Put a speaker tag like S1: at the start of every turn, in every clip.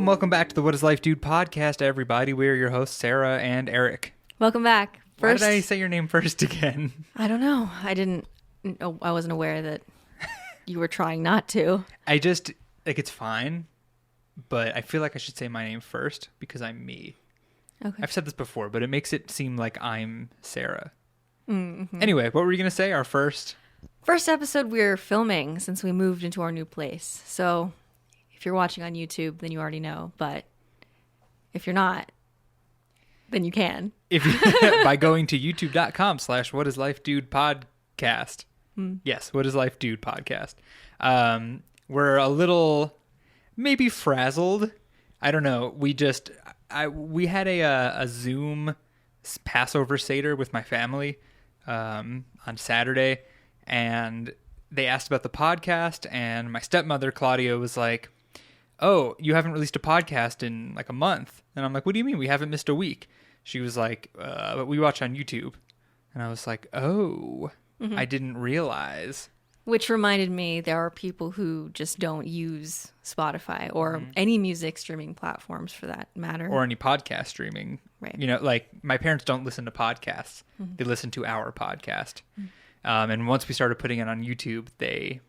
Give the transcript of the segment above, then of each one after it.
S1: welcome back to the What is Life Dude podcast, everybody. We're your hosts, Sarah and Eric.
S2: Welcome back.
S1: Why did I say your name first again?
S2: I don't know. I wasn't aware that you were trying not to.
S1: It's fine, but I feel like I should say my name first because I'm me.
S2: Okay.
S1: I've said this before, but it makes it seem like I'm Sarah.
S2: Mm-hmm.
S1: Anyway, what were you going to say? Our first
S2: episode we're filming since we moved into our new place. So if you're watching on YouTube, then you already know. But if you're not, then you can.
S1: By going to youtube.com/whatislifedudepodcast. Yes, What is Life Dude podcast. We're a little maybe frazzled. I don't know. We had a Zoom Passover Seder with my family on Saturday, and they asked about the podcast, and my stepmother, Claudia, was like, "Oh, you haven't released a podcast in like a month." And I'm like, "What do you mean? We haven't missed a week." She was like, "But we watch on YouTube." And I was like, "Oh, I didn't realize."
S2: Which reminded me, there are people who just don't use Spotify or any music streaming platforms for that matter.
S1: Or any podcast streaming.
S2: Right.
S1: You know, like my parents don't listen to podcasts. They listen to our podcast. And once we started putting it on YouTube, they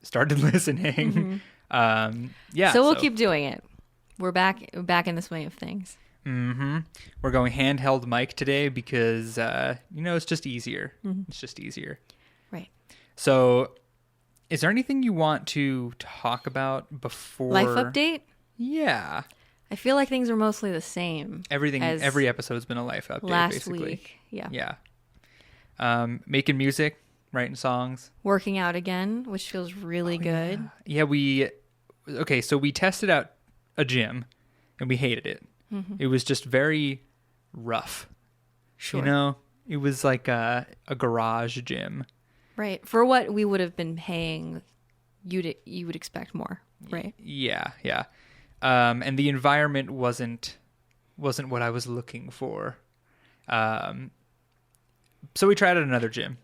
S1: started listening. So
S2: we'll keep doing it. We're back in the swing of things.
S1: We're going handheld mic today because, it's just easier. It's just easier.
S2: Right.
S1: So is there anything you want to talk about before?
S2: Life update?
S1: Yeah.
S2: I feel like things are mostly the same.
S1: Every episode's been a life update,
S2: last
S1: basically.
S2: Week. Yeah.
S1: Yeah. Making music, writing songs.
S2: Working out again, which feels really good.
S1: Yeah, we tested out a gym and we hated it. It was just very rough.
S2: Sure.
S1: You know, it was like a garage gym.
S2: Right. For what we would have been paying, you would expect more, right?
S1: Yeah. And the environment wasn't what I was looking for. So we tried out another gym,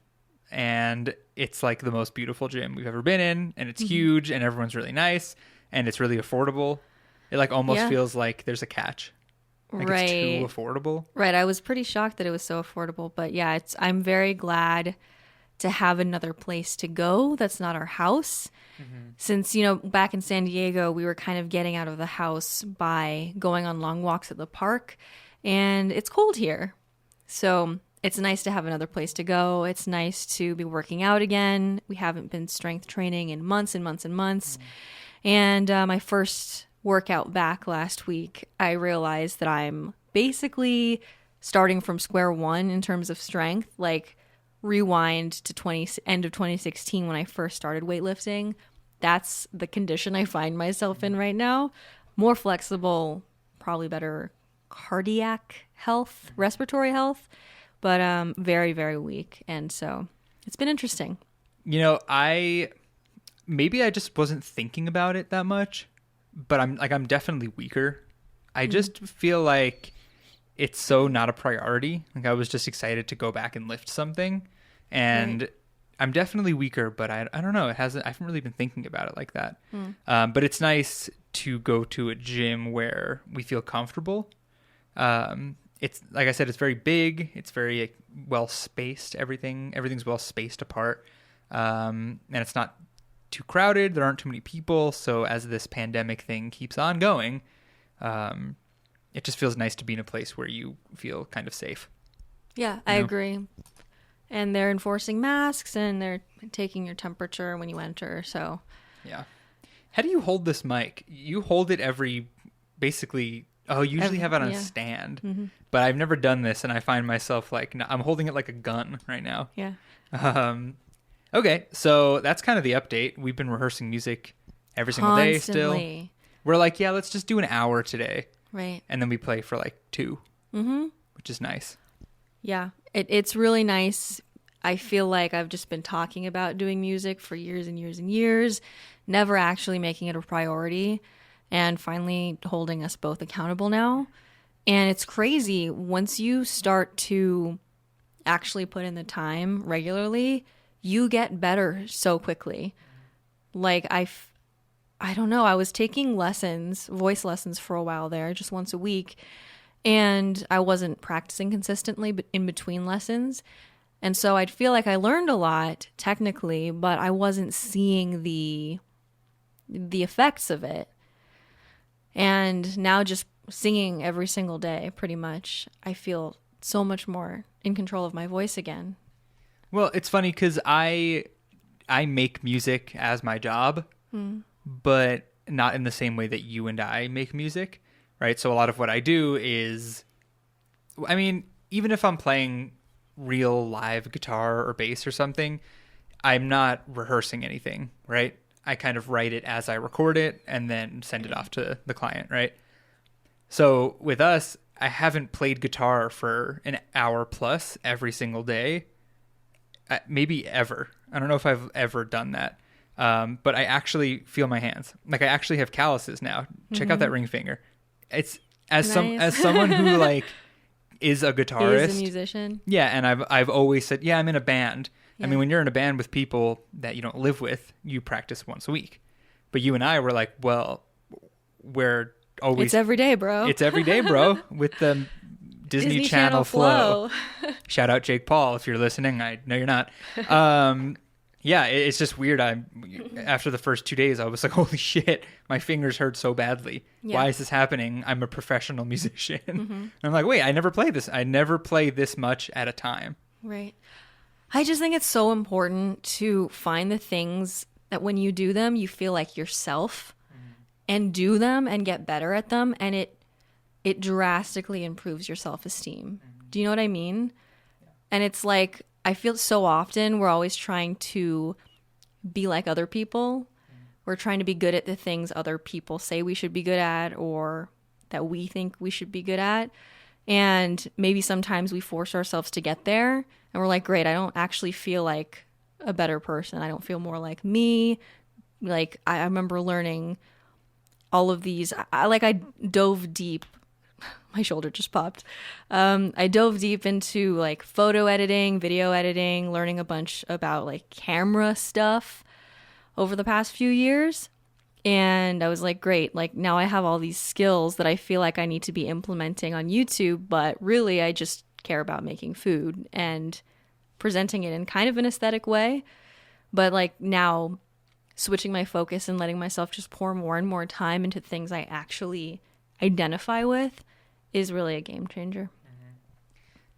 S1: and it's like the most beautiful gym we've ever been in, and it's huge, and everyone's really nice, and it's really affordable. It like almost feels like there's a catch. Like
S2: right.
S1: It's too affordable.
S2: Right. I was pretty shocked that it was so affordable, but yeah, I'm very glad to have another place to go that's not our house. Since, back in San Diego, we were kind of getting out of the house by going on long walks at the park, and it's cold here. So it's nice to have another place to go. It's nice to be working out again. We haven't been strength training in months and months and months. And my first workout back last week, I realized that I'm basically starting from square one in terms of strength. Like, rewind to end of 2016 when I first started weightlifting. That's the condition I find myself in right now. More flexible, probably better cardiac health, respiratory health, but very, very weak. And so it's been interesting.
S1: Maybe I just wasn't thinking about it that much, but I'm definitely weaker. I just feel like it's so not a priority. Like I was just excited to go back and lift something, and I'm definitely weaker, but I don't know. I haven't really been thinking about it like that. But it's nice to go to a gym where we feel comfortable. It's like I said, it's very big. It's very well spaced. Everything's well spaced apart. And it's not too crowded. There aren't too many people. So as this pandemic thing keeps on going, it just feels nice to be in a place where you feel kind of safe.
S2: Yeah, I agree. And they're enforcing masks, and they're taking your temperature when you enter. So,
S1: yeah. How do you hold this mic? You hold it usually have it on a stand, but I've never done this, and I find myself like, I'm holding it like a gun right now.
S2: Yeah.
S1: Okay, so that's kind of the update. We've been rehearsing music every single day still. We're like, yeah, let's just do an hour today.
S2: Right.
S1: And then we play for like 2, which is nice.
S2: Yeah, it's really nice. I feel like I've just been talking about doing music for years and years and years, never actually making it a priority, and finally holding us both accountable now. And it's crazy. Once you start to actually put in the time regularly, you get better so quickly. Like I don't know. I was taking voice lessons for a while there, just once a week. And I wasn't practicing consistently but in between lessons. And so I'd feel like I learned a lot technically, but I wasn't seeing the effects of it. And now just singing every single day, pretty much, I feel so much more in control of my voice again.
S1: Well, it's funny because I make music as my job, but not in the same way that you and I make music, right? So a lot of what I do is, I mean, even if I'm playing real live guitar or bass or something, I'm not rehearsing anything, right? I kind of write it as I record it and then send it off to the client, right? So with us, I haven't played guitar for an hour plus every single day, maybe ever. I don't know if I've ever done that, but I actually feel my hands. Like I actually have calluses now. Check out that ring finger. It's as someone who like is a guitarist,
S2: is a musician.
S1: Yeah, and I've always said, yeah, I'm in a band.
S2: Yeah.
S1: I mean, when you're in a band with people that you don't live with, you practice once a week. But you and I were like, well, we're always...
S2: It's every day, bro.
S1: It's every day, bro, with the Disney Channel flow. Shout out Jake Paul if you're listening. I know you're not. Yeah, it's just weird. After the first 2 days, I was like, holy shit, my fingers hurt so badly. Yeah. Why is this happening? I'm a professional musician. And I'm like, wait, I never play this. I never play this much at a time.
S2: Right. I just think it's so important to find the things that when you do them, you feel like yourself and do them and get better at them. And it drastically improves your self-esteem. Do you know what I mean? Yeah. And it's like, I feel so often we're always trying to be like other people. We're trying to be good at the things other people say we should be good at or that we think we should be good at. And maybe sometimes we force ourselves to get there and we're like, great, I don't actually feel like a better person. I don't feel more like me. Like I remember learning all of these. I dove deep. My shoulder just popped. I dove deep into like photo editing, video editing, learning a bunch about like camera stuff over the past few years. And I was like, great, like now I have all these skills that I feel like I need to be implementing on YouTube, but really I just care about making food and presenting it in kind of an aesthetic way. But like now switching my focus and letting myself just pour more and more time into things I actually identify with is really a game changer.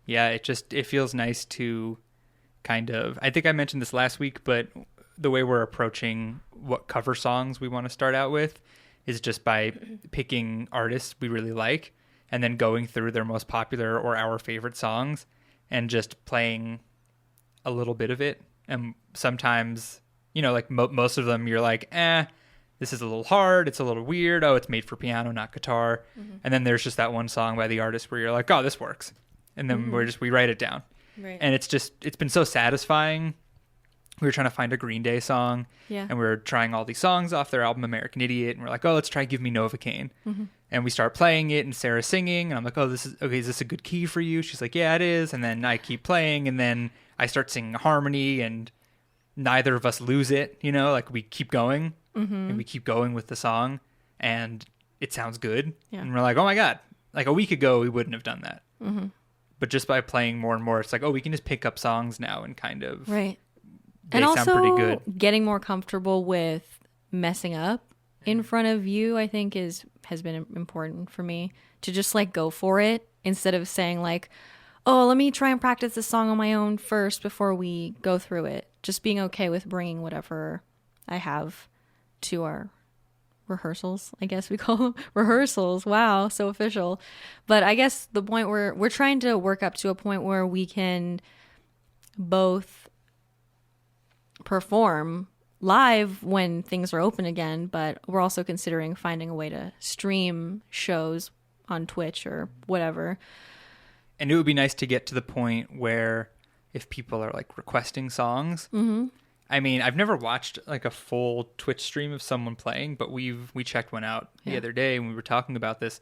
S1: Yeah, it feels nice to kind of, I think I mentioned this last week, but the way we're approaching what cover songs we want to start out with is just by picking artists we really like and then going through their most popular or our favorite songs and just playing a little bit of it. And sometimes, you know, like most of them you're like, this is a little hard. It's a little weird. Oh, it's made for piano, not guitar. And then there's just that one song by the artist where you're like, oh, this works. And then we write it down. Right. And it's been so satisfying. We were trying to find a Green Day song. Yeah. And we were trying all these songs off their album American Idiot. And we're like, oh, let's try Give Me Novocaine. And we start playing it and Sarah's singing. And I'm like, oh, is this a good key for you? She's like, yeah, it is. And then I keep playing. And then I start singing harmony and neither of us lose it. You know, like we keep going. And we keep going with the song and it sounds good. Yeah. And we're like, oh my God, like a week ago, we wouldn't have done that. But just by playing more and more, it's like, oh, we can just pick up songs now and kind of,
S2: right.
S1: They
S2: and
S1: sound
S2: also
S1: pretty good.
S2: Getting more comfortable with messing up in front of you, I think has been important for me to just like go for it instead of saying like, oh, let me try and practice this song on my own first before we go through it. Just being okay with bringing whatever I have to our rehearsals, I guess we call them rehearsals. Wow, so official. But I guess the point where we're trying to work up to a point where we can both perform live when things are open again, but we're also considering finding a way to stream shows on Twitch or whatever.
S1: And it would be nice to get to the point where if people are like requesting songs, I mean, I've never watched like a full Twitch stream of someone playing, but we checked one out the other day when we were talking about this.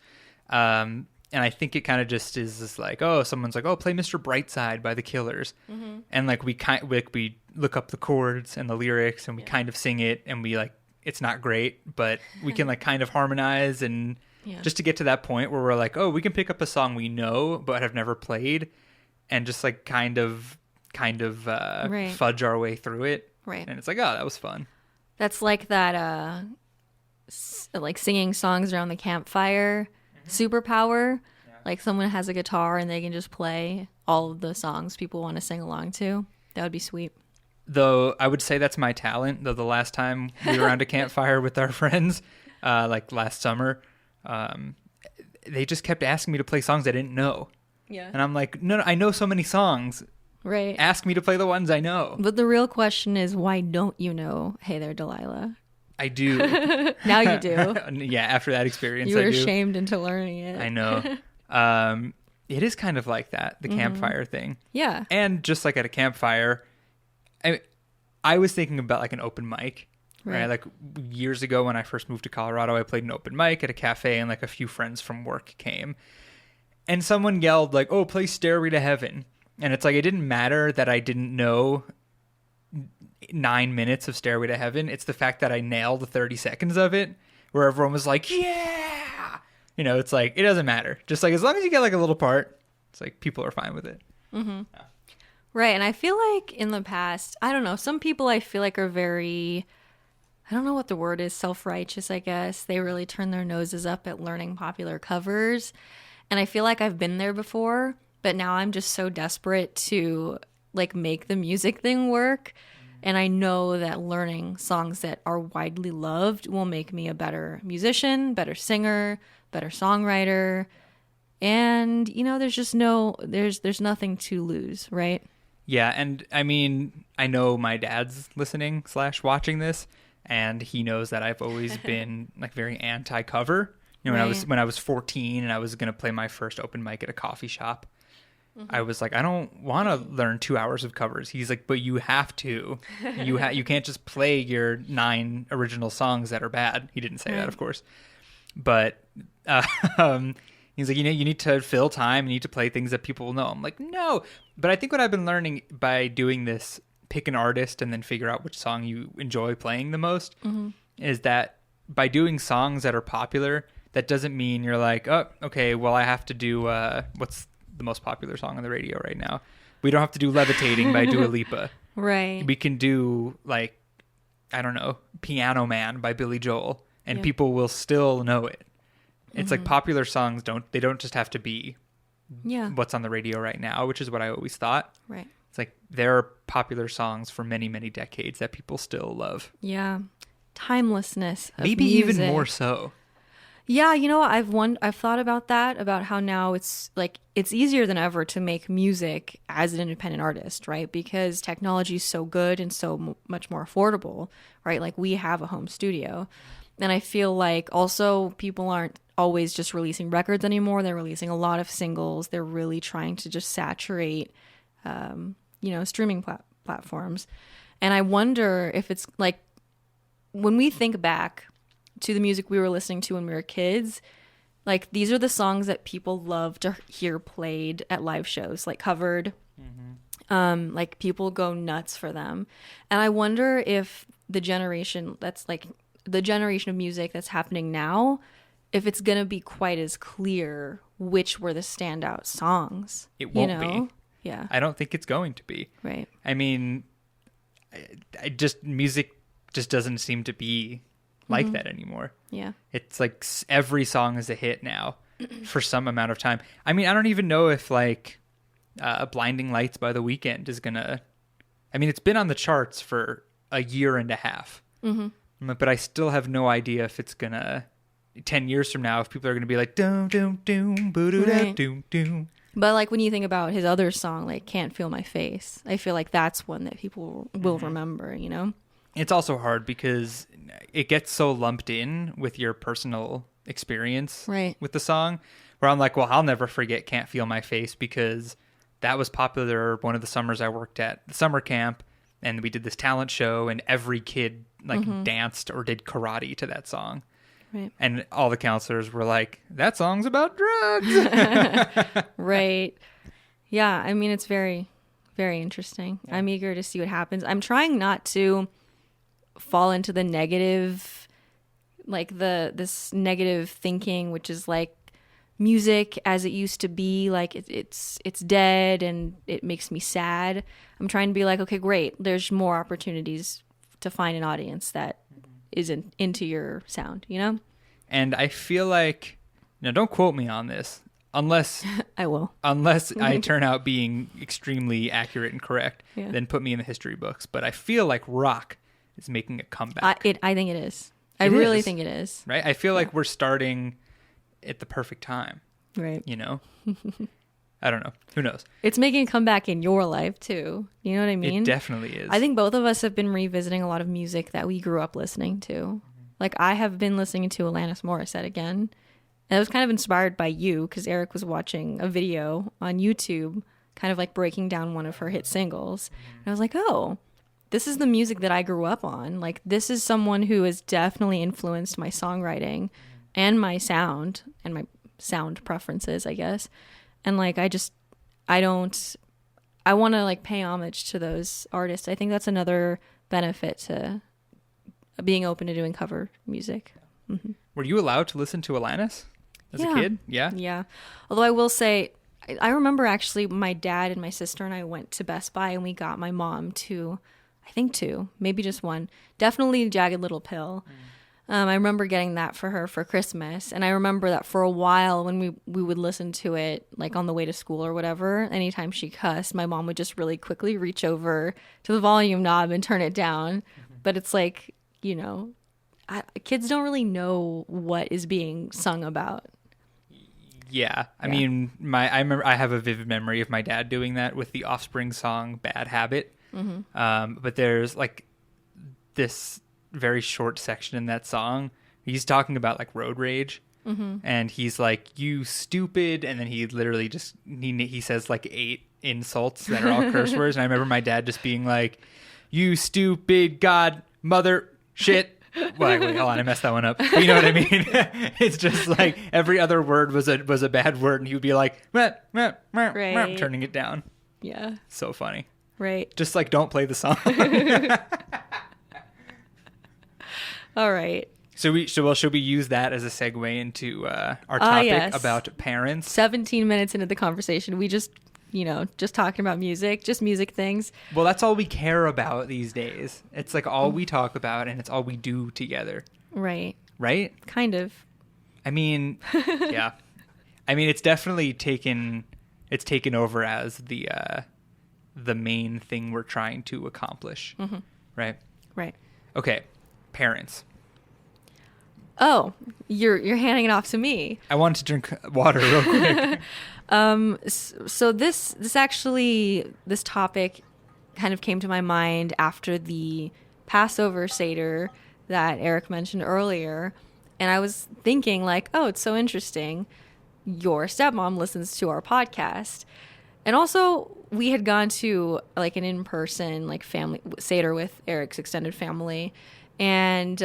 S1: And I think it kind of just is this like, oh, someone's like, oh, play Mr. Brightside by the Killers. And like we look up the chords and the lyrics and we kind of sing it and we like it's not great, but we can like kind of harmonize and
S2: Yeah.
S1: just to get to that point where we're like, oh, we can pick up a song we know but have never played and just like kind of
S2: Right.
S1: fudge our way through it.
S2: Right.
S1: And it's like, oh, that was fun.
S2: That's like that, like singing songs around the campfire superpower.
S1: Yeah.
S2: Like someone has a guitar and they can just play all of the songs people want to sing along to. That would be sweet.
S1: Though I would say that's my talent. Though the last time we were around a campfire with our friends, like last summer, they just kept asking me to play songs I didn't know.
S2: Yeah.
S1: And I'm like, no, I know so many songs.
S2: Right.
S1: Ask me to play the ones I know.
S2: But the real question is, why don't you know Hey There, Delilah?
S1: I do.
S2: Now you do.
S1: Yeah, after that experience,
S2: You were
S1: I do.
S2: shamed into learning it.
S1: I know. It is kind of like that, the campfire thing.
S2: Yeah.
S1: And just like at a campfire, I was thinking about like an open mic, right? Like years ago when I first moved to Colorado, I played an open mic at a cafe and like a few friends from work came. And someone yelled like, oh, play Stairway to Heaven. And it's like, it didn't matter that I didn't know 9 minutes of Stairway to Heaven. It's the fact that I nailed 30 seconds of it where everyone was like, yeah. You know, it's like, it doesn't matter. Just like, as long as you get like a little part, it's like people are fine with it.
S2: Mm-hmm. Yeah. Right. And I feel like in the past, I don't know, some people I feel like are very, I don't know what the word is, self-righteous, I guess. They really turn their noses up at learning popular covers. And I feel like I've been there before, but now I'm just so desperate to like make the music thing work. And I know that learning songs that are widely loved will make me a better musician, better singer, better songwriter. And, you know, there's just there's nothing to lose, right?
S1: Yeah, and I mean, I know my dad's listening / watching this, and he knows that I've always been like very anti-cover. You know,
S2: Right.
S1: when I was 14 and I was gonna play my first open mic at a coffee shop, I was like, I don't want to learn 2 hours of covers. He's like, but you have to. You can't just play your 9 original songs that are bad. He didn't say that, of course, but he's like, you need to fill time. You need to play things that people will know. I'm like, no. But I think what I've been learning by doing this, pick an artist and then figure out which song you enjoy playing the most, is that by doing songs that are popular, that doesn't mean you're like, oh, okay, well, I have to do, what's the most popular song on the radio right now? We don't have to do Levitating by Dua Lipa. Right. We can do, like, I don't know, Piano Man by Billy Joel, and people will still know it. It's like popular songs don't just have to be what's on the radio right now, which is what I always thought.
S2: Right.
S1: It's like there are popular songs for many, many decades that people still love.
S2: Yeah. Timelessness of
S1: Maybe
S2: music.
S1: even more so.
S2: Yeah, you know, I've thought about that, about how now it's easier than ever to make music as an independent artist, right? Because technology is so good and so much more affordable, right? Like we have a home studio. And I feel like also people aren't always just releasing records anymore. They're releasing a lot of singles. They're really trying to just saturate, streaming platforms. And I wonder if it's like when we think back to the music we were listening to when we were kids, like these are the songs that people love to hear played at live shows, like covered. Like people go nuts for them. And I wonder if the generation that's like the generation of music that's happening now, if it's going to be quite as clear which were the standout songs.
S1: It won't be.
S2: Yeah.
S1: I don't think it's going to be.
S2: Right.
S1: I mean, music just doesn't seem to be like that anymore. Yeah. It's like every song is a hit now for some amount of time. I mean, I don't even know if like Blinding Lights by The Weeknd is going to, I mean, it's been on the charts for a year and a half. But I still have no idea if it's going to, 10 years from now, if people are going to be like, doom, doom, doom, boo-doo-da, doom, doom.
S2: But like when you think about his other song, like Can't Feel My Face, I feel like that's one that people will remember, you know?
S1: It's also hard because it gets so lumped in with your personal experience with the song, where I'm like, well, I'll never forget Can't Feel My Face because that was popular one of the summers I worked at the summer camp, and we did this talent show, and every kid like danced or did karate to that song. Right. And all the counselors were like, that song's about drugs.
S2: Right. Yeah. I mean, it's very, very interesting. Yeah. I'm eager to see what happens. I'm trying not to fall into the negative, like this negative thinking, which is like music as it used to be, like it's dead and it makes me sad. I'm trying to be like, okay, great. There's more opportunities to find an audience that isn't into your sound, you know?
S1: And I feel like, now don't quote me on this, unless
S2: I will.
S1: Unless I turn out being extremely accurate and correct, then put me in the history books. But I feel like rock is making a comeback.
S2: I think it is. I really think it is.
S1: Right? I feel like we're starting at the perfect time.
S2: Right.
S1: You know? I don't know. Who knows?
S2: It's making a comeback in your life too. You know what I mean?
S1: It definitely is.
S2: I think both of us have been revisiting a lot of music that we grew up listening to. Like I have been listening to Alanis Morissette again. And I was kind of inspired by you because Eric was watching a video on YouTube kind of like breaking down one of her hit singles. And I was like, oh, this is the music that I grew up on. Like this is someone who has definitely influenced my songwriting and my sound preferences, I guess. And like, I want to like pay homage to those artists. I think that's another benefit to being open to doing cover music. Mm-hmm.
S1: Were you allowed to listen to Alanis as a kid? Yeah.
S2: Yeah. Although I will say, I remember actually my dad and my sister and I went to Best Buy and we got my mom two, maybe just one, definitely Jagged Little Pill. I remember getting that for her for Christmas. And I remember that for a while when we would listen to it, like on the way to school or whatever, anytime she cussed, my mom would just really quickly reach over to the volume knob and turn it down. But it's like, you know, kids don't really know what is being sung about.
S1: Yeah. I mean, I have a vivid memory of my dad doing that with the Offspring song Bad Habit. But there's like this very short section in that song. He's talking about like road rage. And he's like, you stupid. And then he literally just, he says like 8 insults that are all curse words. And I remember my dad just being like, you stupid god, mother, shit. Wait, hold on, I messed that one up. But you know what I mean? It's just like every other word was a bad word, and he would be like,
S2: Right.
S1: turning it down.
S2: Yeah.
S1: So funny.
S2: Right.
S1: Just like, don't play the song.
S2: All right.
S1: Should we use that as a segue into our topic about parents?
S2: 17 minutes into the conversation, we just talking about music, just music things.
S1: Well, that's all we care about these days. It's like all we talk about, and it's all we do together.
S2: Right.
S1: Right?
S2: Kind of.
S1: I mean, yeah. I mean, it's definitely taken over as the main thing we're trying to accomplish. Right?
S2: Right.
S1: Okay. Parents.
S2: Oh, you're handing it off to me.
S1: I wanted to drink water real quick.
S2: So this topic kind of came to my mind after the Passover Seder that Eric mentioned earlier. And I was thinking like, oh, it's so interesting. Your stepmom listens to our podcast. And also we had gone to like an in-person like family Seder with Eric's extended family. And,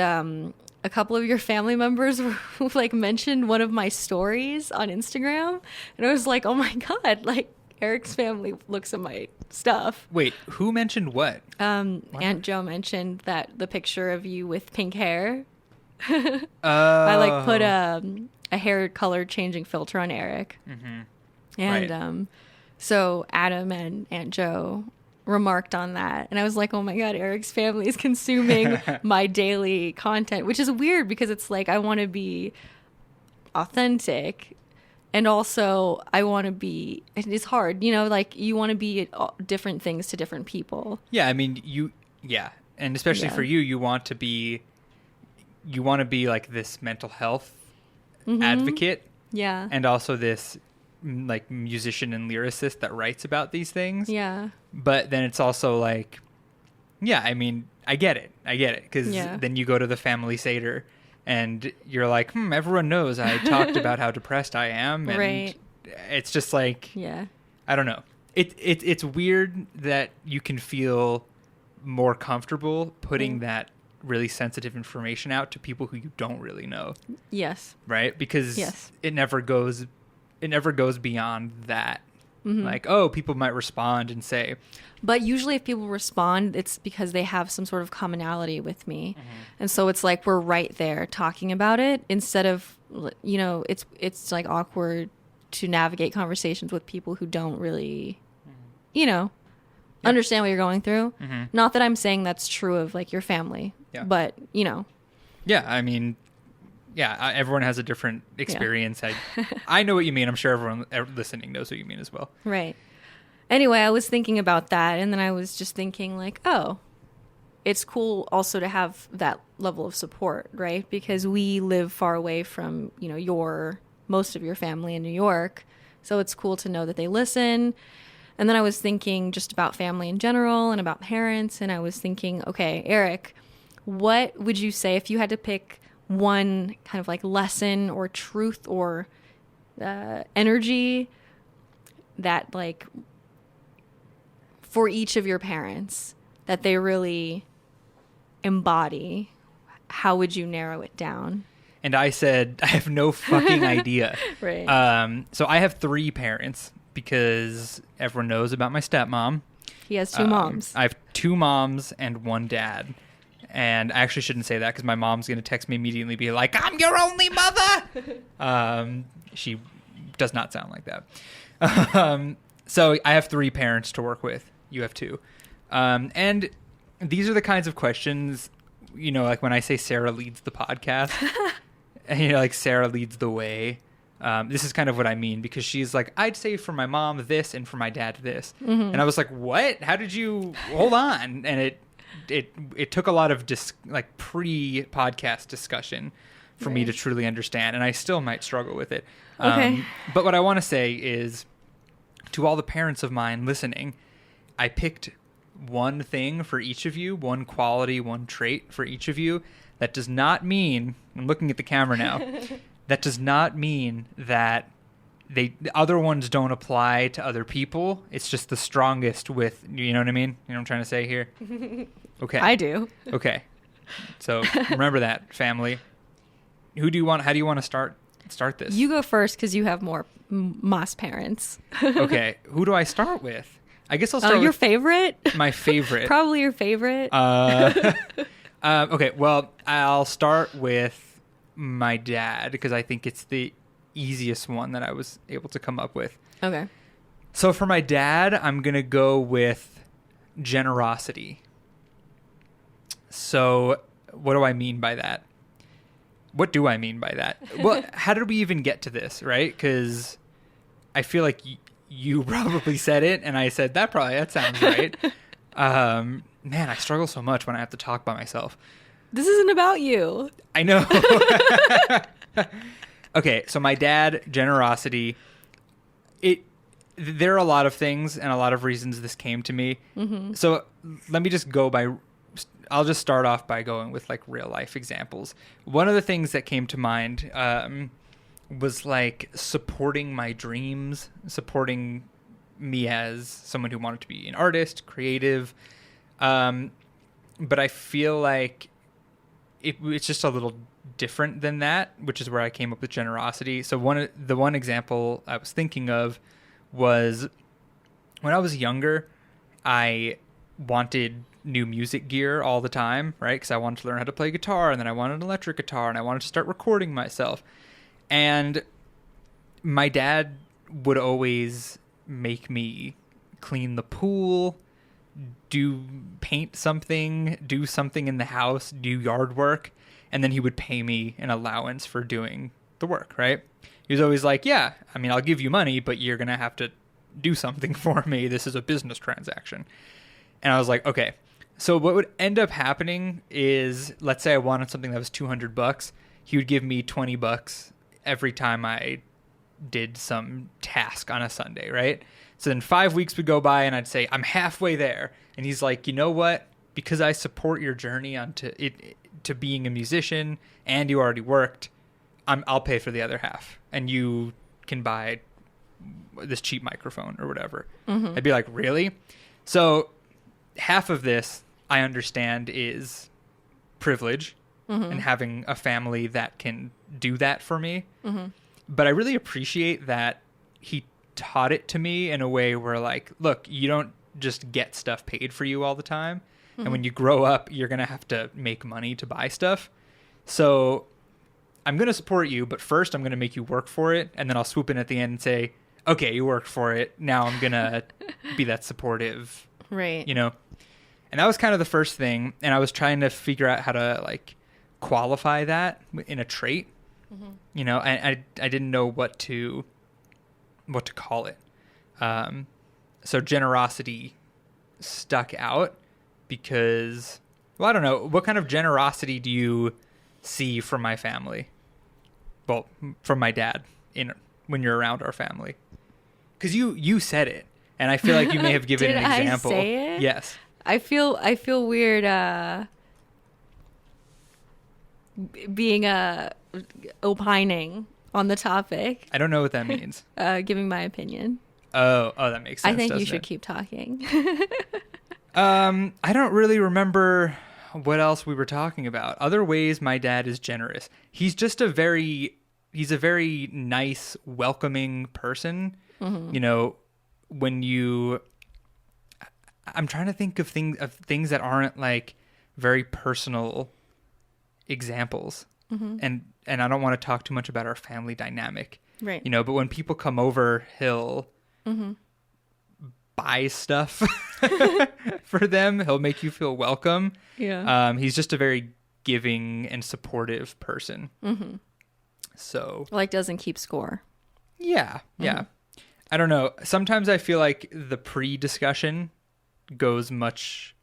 S2: a couple of your family members were, like mentioned one of my stories on Instagram. And I was like, oh my God, like Eric's family looks at my stuff.
S1: Wait, who mentioned what?
S2: Aunt Jo mentioned that the picture of you with pink hair. I like put a hair color changing filter on Eric. And
S1: right.
S2: So Adam and Aunt Jo remarked on that, and I was like, oh my God, Eric's family is consuming my daily content, which is weird because it's like I want to be authentic, and also I want to be, it's hard, you know, like you want to be different things to different people.
S1: Yeah, I mean, and especially for you want to be like this mental health advocate, and also this like musician and lyricist that writes about these things.
S2: Yeah.
S1: But then it's also like, yeah, I mean, I get it. Because then you go to the family Seder and you're like, everyone knows I talked about how depressed I am. And
S2: right.
S1: It's just like, I don't know. It's weird that you can feel more comfortable putting that really sensitive information out to people who you don't really know.
S2: Yes.
S1: Right? Because it never goes beyond that. Like, oh, people might respond and say.
S2: But usually if people respond, it's because they have some sort of commonality with me. And so it's like we're right there talking about it instead of, you know, it's like awkward to navigate conversations with people who don't really, you know, understand what you're going through. Not that I'm saying that's true of like your family, but, you know.
S1: Yeah, I mean, yeah, everyone has a different experience. I know what you mean. I'm sure everyone listening knows what you mean as well.
S2: Right. Anyway, I was thinking about that, and then I was just thinking like, oh, it's cool also to have that level of support, right? Because we live far away from, you know, most of your family in New York. So it's cool to know that they listen. And then I was thinking just about family in general and about parents. And I was thinking, okay, Eric, what would you say if you had to pick one kind of like lesson or truth or energy that like for each of your parents that they really embody, how would you narrow it down?
S1: And I said, I have no fucking idea.
S2: Right.
S1: So I have 3 parents because everyone knows about my stepmom.
S2: He has 2 moms.
S1: I have 2 moms and 1 dad. And I actually shouldn't say that because my mom's going to text me immediately and be like, I'm your only mother. She does not sound like that. So I have 3 parents to work with. You have 2. And these are the kinds of questions, you know, like when I say Sarah leads the podcast, and, you know, like Sarah leads the way. This is kind of what I mean, because she's like, I'd say for my mom this and for my dad this. And I was like, what? How did you hold on? And it took a lot of pre-podcast discussion for me to truly understand, and I still might struggle with it.
S2: Okay.
S1: But what I want to say is, to all the parents of mine listening, I picked one thing for each of you, one quality, one trait for each of you. That does not mean, I'm looking at the camera now, that does not mean that the other ones don't apply to other people. It's just the strongest with, you know what I mean? You know what I'm trying to say here? Okay.
S2: I do.
S1: Okay. So remember that, family. How do you want to start this?
S2: You go first because you have more Moss parents.
S1: Okay. Who do I start with? I guess I'll start with
S2: your favorite?
S1: My favorite.
S2: Probably your favorite.
S1: Okay. Well, I'll start with my dad because I think it's the easiest one that I was able to come up with.
S2: Okay.
S1: So for my dad, I'm going to go with generosity. So what do I mean by that? What do I mean by that? Well, how did we even get to this, right? Because I feel like you probably said it, and I said, that sounds right. Man, I struggle so much when I have to talk by myself.
S2: This isn't about you.
S1: I know. Okay, so my dad, generosity. There are a lot of things and a lot of reasons this came to me. Mm-hmm. So let me just I'll just start off by going with like real life examples. One of the things that came to mind was like supporting my dreams, supporting me as someone who wanted to be an artist, creative. But I feel like it's just a little different than that, which is where I came up with generosity. So the one example I was thinking of was when I was younger, I wanted new music gear all the time, right? Because I wanted to learn how to play guitar, and then I wanted an electric guitar, and I wanted to start recording myself. And my dad would always make me clean the pool, paint something, do something in the house, do yard work, and then he would pay me an allowance for doing the work, right? He was always like, yeah, I mean, I'll give you money, but you're going to have to do something for me. This is a business transaction. And I was like, okay. So what would end up happening is, let's say I wanted something that was $200. He would give me $20 every time I did some task on a Sunday, right? So then 5 weeks would go by and I'd say, I'm halfway there. And he's like, you know what? Because I support your journey to being a musician and you already worked, I'll pay for the other half. And you can buy this cheap microphone or whatever. Mm-hmm. I'd be like, really? So half of this I understand is privilege and having a family that can do that for me. Mm-hmm. But I really appreciate that he taught it to me in a way where like, look, you don't just get stuff paid for you all the time. And when you grow up, you're going to have to make money to buy stuff. So I'm going to support you, but first I'm going to make you work for it. And then I'll swoop in at the end and say, okay, you worked for it. Now I'm going to be that supportive,
S2: Right.
S1: you know? And that was kind of the first thing. And I was trying to figure out how to like qualify that in a trait, you know, and I didn't know what to call it. So generosity stuck out because, well, I don't know. What kind of generosity do you see from my family? Well, from my dad when you're around our family. Because you said it, and I feel like you may have given
S2: Did
S1: an example.
S2: I say it?
S1: Yes.
S2: I feel weird being opining on the topic.
S1: I don't know what that means.
S2: Giving my opinion.
S1: Oh, that makes sense.
S2: I think you should
S1: it?
S2: keep talking.
S1: I don't really remember what else we were talking about. Other ways my dad is generous. He's just a very nice, welcoming person. You know, I'm trying to think of things that aren't like very personal examples. And I don't want to talk too much about our family dynamic.
S2: Right.
S1: You know, but when people come over, he'll buy stuff for them. He'll make you feel welcome.
S2: Yeah.
S1: He's just a very giving and supportive person. So
S2: Like doesn't keep score.
S1: yeah. I don't know. Sometimes I feel like the pre-discussion goes much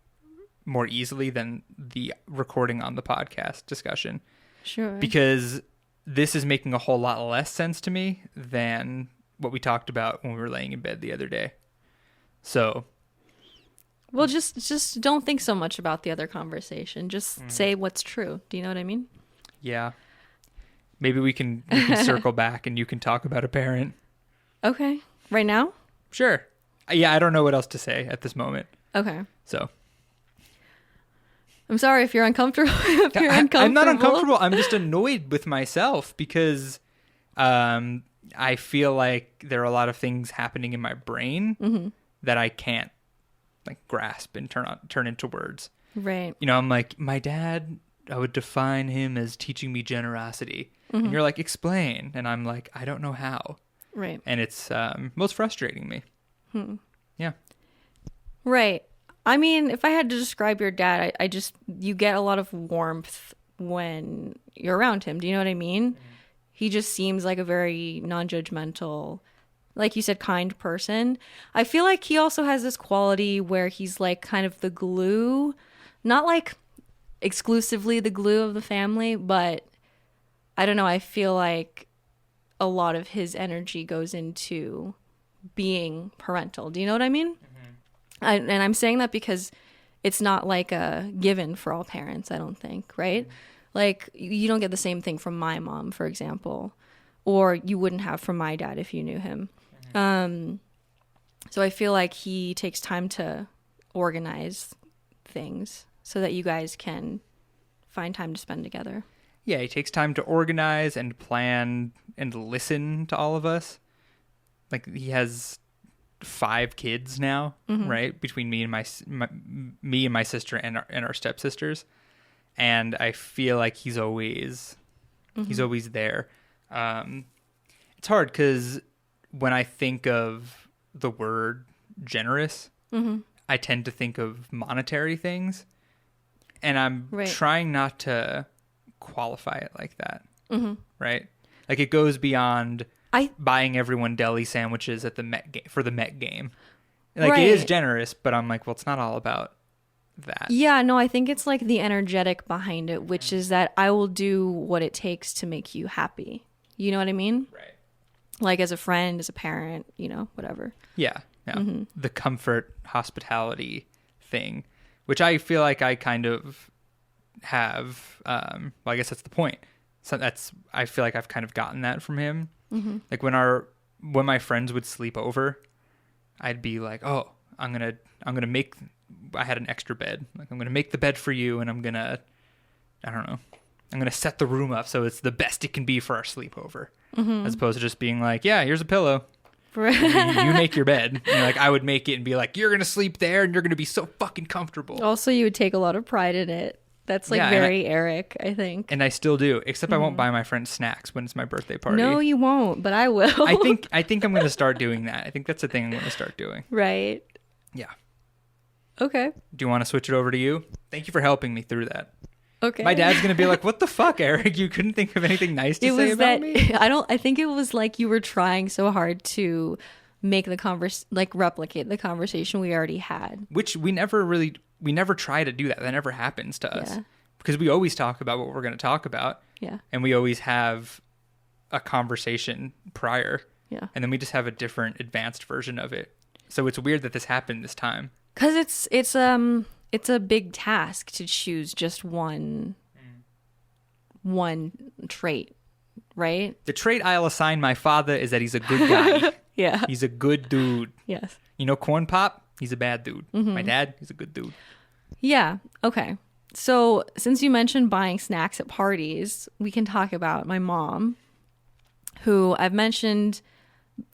S1: more easily than the recording on the podcast discussion.
S2: Sure.
S1: Because this is making a whole lot less sense to me than what we talked about when we were laying in bed the other day. So,
S2: well, just don't think so much about the other conversation. Just say what's true. Do you know what I mean?
S1: yeah. Maybe we can circle back and you can talk about a parent.
S2: Okay. Right now?
S1: Sure. Yeah, I don't know what else to say at this moment.
S2: Okay.
S1: So,
S2: I'm sorry if you're uncomfortable.
S1: I'm not uncomfortable. I'm just annoyed with myself because I feel like there are a lot of things happening in my brain that I can't like grasp and turn into words.
S2: Right.
S1: You know, I'm like, my dad, I would define him as teaching me generosity. And you're like, explain. And I'm like, I don't know how.
S2: Right.
S1: And it's most frustrating me. Yeah.
S2: Right. I mean, if I had to describe your dad, you get a lot of warmth when you're around him. Do you know what I mean? He just seems like a very non-judgmental, like you said, kind person. I feel like he also has this quality where he's like kind of the glue, not like exclusively the glue of the family, but I don't know. I feel like a lot of his energy goes into being parental. Do you know what I mean? And I'm saying that because it's not like a given for all parents, I don't think, right? Like, you don't get the same thing from my mom, for example, or you wouldn't have from my dad if you knew him. So I feel like he takes time to organize things so that you guys can find time to spend together.
S1: Yeah, he takes time to organize and plan and listen to all of us. Like, he has 5 kids now, right? Between me and my sister and our stepsisters. And I feel like he's always there. It's hard because when I think of the word generous, I tend to think of monetary things. And I'm trying not to qualify it like that, right? Like, it goes beyond buying everyone deli sandwiches at the Met game. Like, it is generous, but I'm like, well, it's not all about that.
S2: Yeah, no, I think it's like the energetic behind it, which is that I will do what it takes to make you happy. You know what I mean?
S1: Right.
S2: Like, as a friend, as a parent, you know, whatever.
S1: Yeah. The comfort, hospitality thing, which I feel like I kind of have. Well, I guess that's the point. So I feel like I've kind of gotten that from him. Like, when my friends would sleep over, I'd be like, oh, I'm gonna make. I had an extra bed. Like, I'm gonna make the bed for you, and I'm gonna set the room up so it's the best it can be for our sleepover, as opposed to just being like, yeah, here's a pillow. You make your bed. And like I would make it and be like, you're gonna sleep there and you're gonna be so fucking comfortable.
S2: Also, you would take a lot of pride in it. That's like very Eric, I think.
S1: And I still do, except I won't buy my friends snacks when it's my birthday party.
S2: No, you won't, but I will.
S1: I think I'm gonna start doing that. I think that's the thing I'm gonna start doing.
S2: Right.
S1: Yeah.
S2: Okay.
S1: Do you want to switch it over to you? Thank you for helping me through that.
S2: Okay.
S1: My dad's gonna be like, "What the fuck, Eric? You couldn't think of anything nice to say about me?"
S2: I think it was like you were trying so hard to make the replicate the conversation we already had.
S1: Which we never try to do that. That never happens to us. Because we always talk about what we're going to talk about. Yeah. And we always have a conversation prior. Yeah. And then we just have a different advanced version of it. So it's weird that this happened this time. Cuz
S2: it's a big task to choose just one trait, right?
S1: The trait I'll assign my father is that he's a good guy.
S2: Yeah.
S1: He's a good dude.
S2: Yes.
S1: You know, Corn Pop, he's a bad dude. Mm-hmm. My dad, he's a good dude.
S2: Yeah. Okay. So since you mentioned buying snacks at parties, we can talk about my mom, who I've mentioned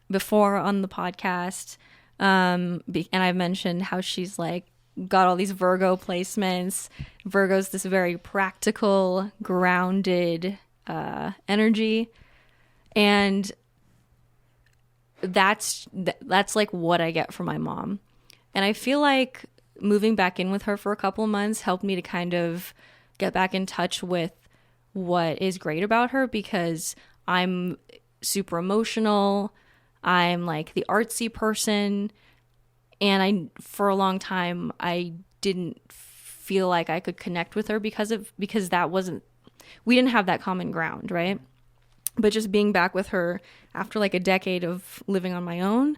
S2: before on the podcast. And I've mentioned how she's like got all these Virgo placements. Virgo's this very practical, grounded energy. And that's like what I get from my mom. And I feel like moving back in with her for a couple of months helped me to kind of get back in touch with what is great about her, because I'm super emotional. I'm like the artsy person. And for a long time, I didn't feel like I could connect with her because we didn't have that common ground, right? But just being back with her after like a decade of living on my own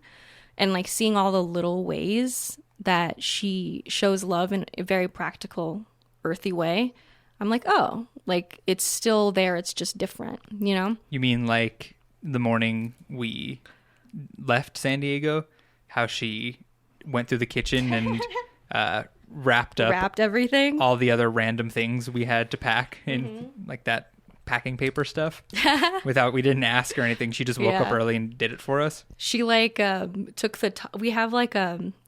S2: and like seeing all the little ways that she shows love in a very practical, earthy way, I'm like, oh, like it's still there. It's just different, you know?
S1: You mean like the morning we left San Diego, how she went through the kitchen and wrapped
S2: everything,
S1: all the other random things we had to pack in like that packing paper stuff we didn't ask or anything. She just woke up early and did it for us.
S2: She like took we have like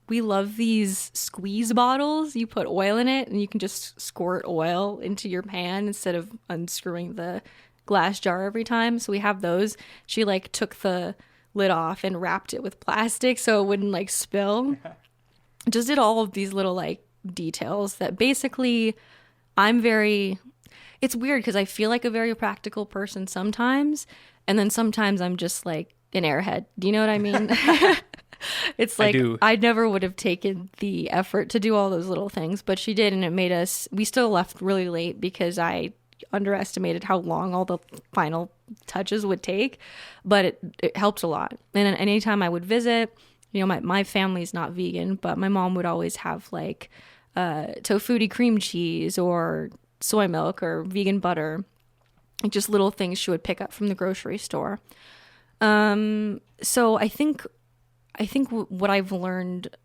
S2: we love these squeeze bottles. You put oil in it and you can just squirt oil into your pan instead of unscrewing the glass jar every time. So we have those. She like took the lid off and wrapped it with plastic so it wouldn't like spill. Just did all of these little like details that basically it's weird because I feel like a very practical person sometimes, and then sometimes I'm just like an airhead. Do you know what I mean? It's like I never would have taken the effort to do all those little things, but she did, and it made we still left really late because I underestimated how long all the final touches would take, but it helped a lot. And anytime I would visit, you know, my family's not vegan, but my mom would always have like tofutti cream cheese or soy milk or vegan butter, just little things she would pick up from the grocery store. So I think what I've learned,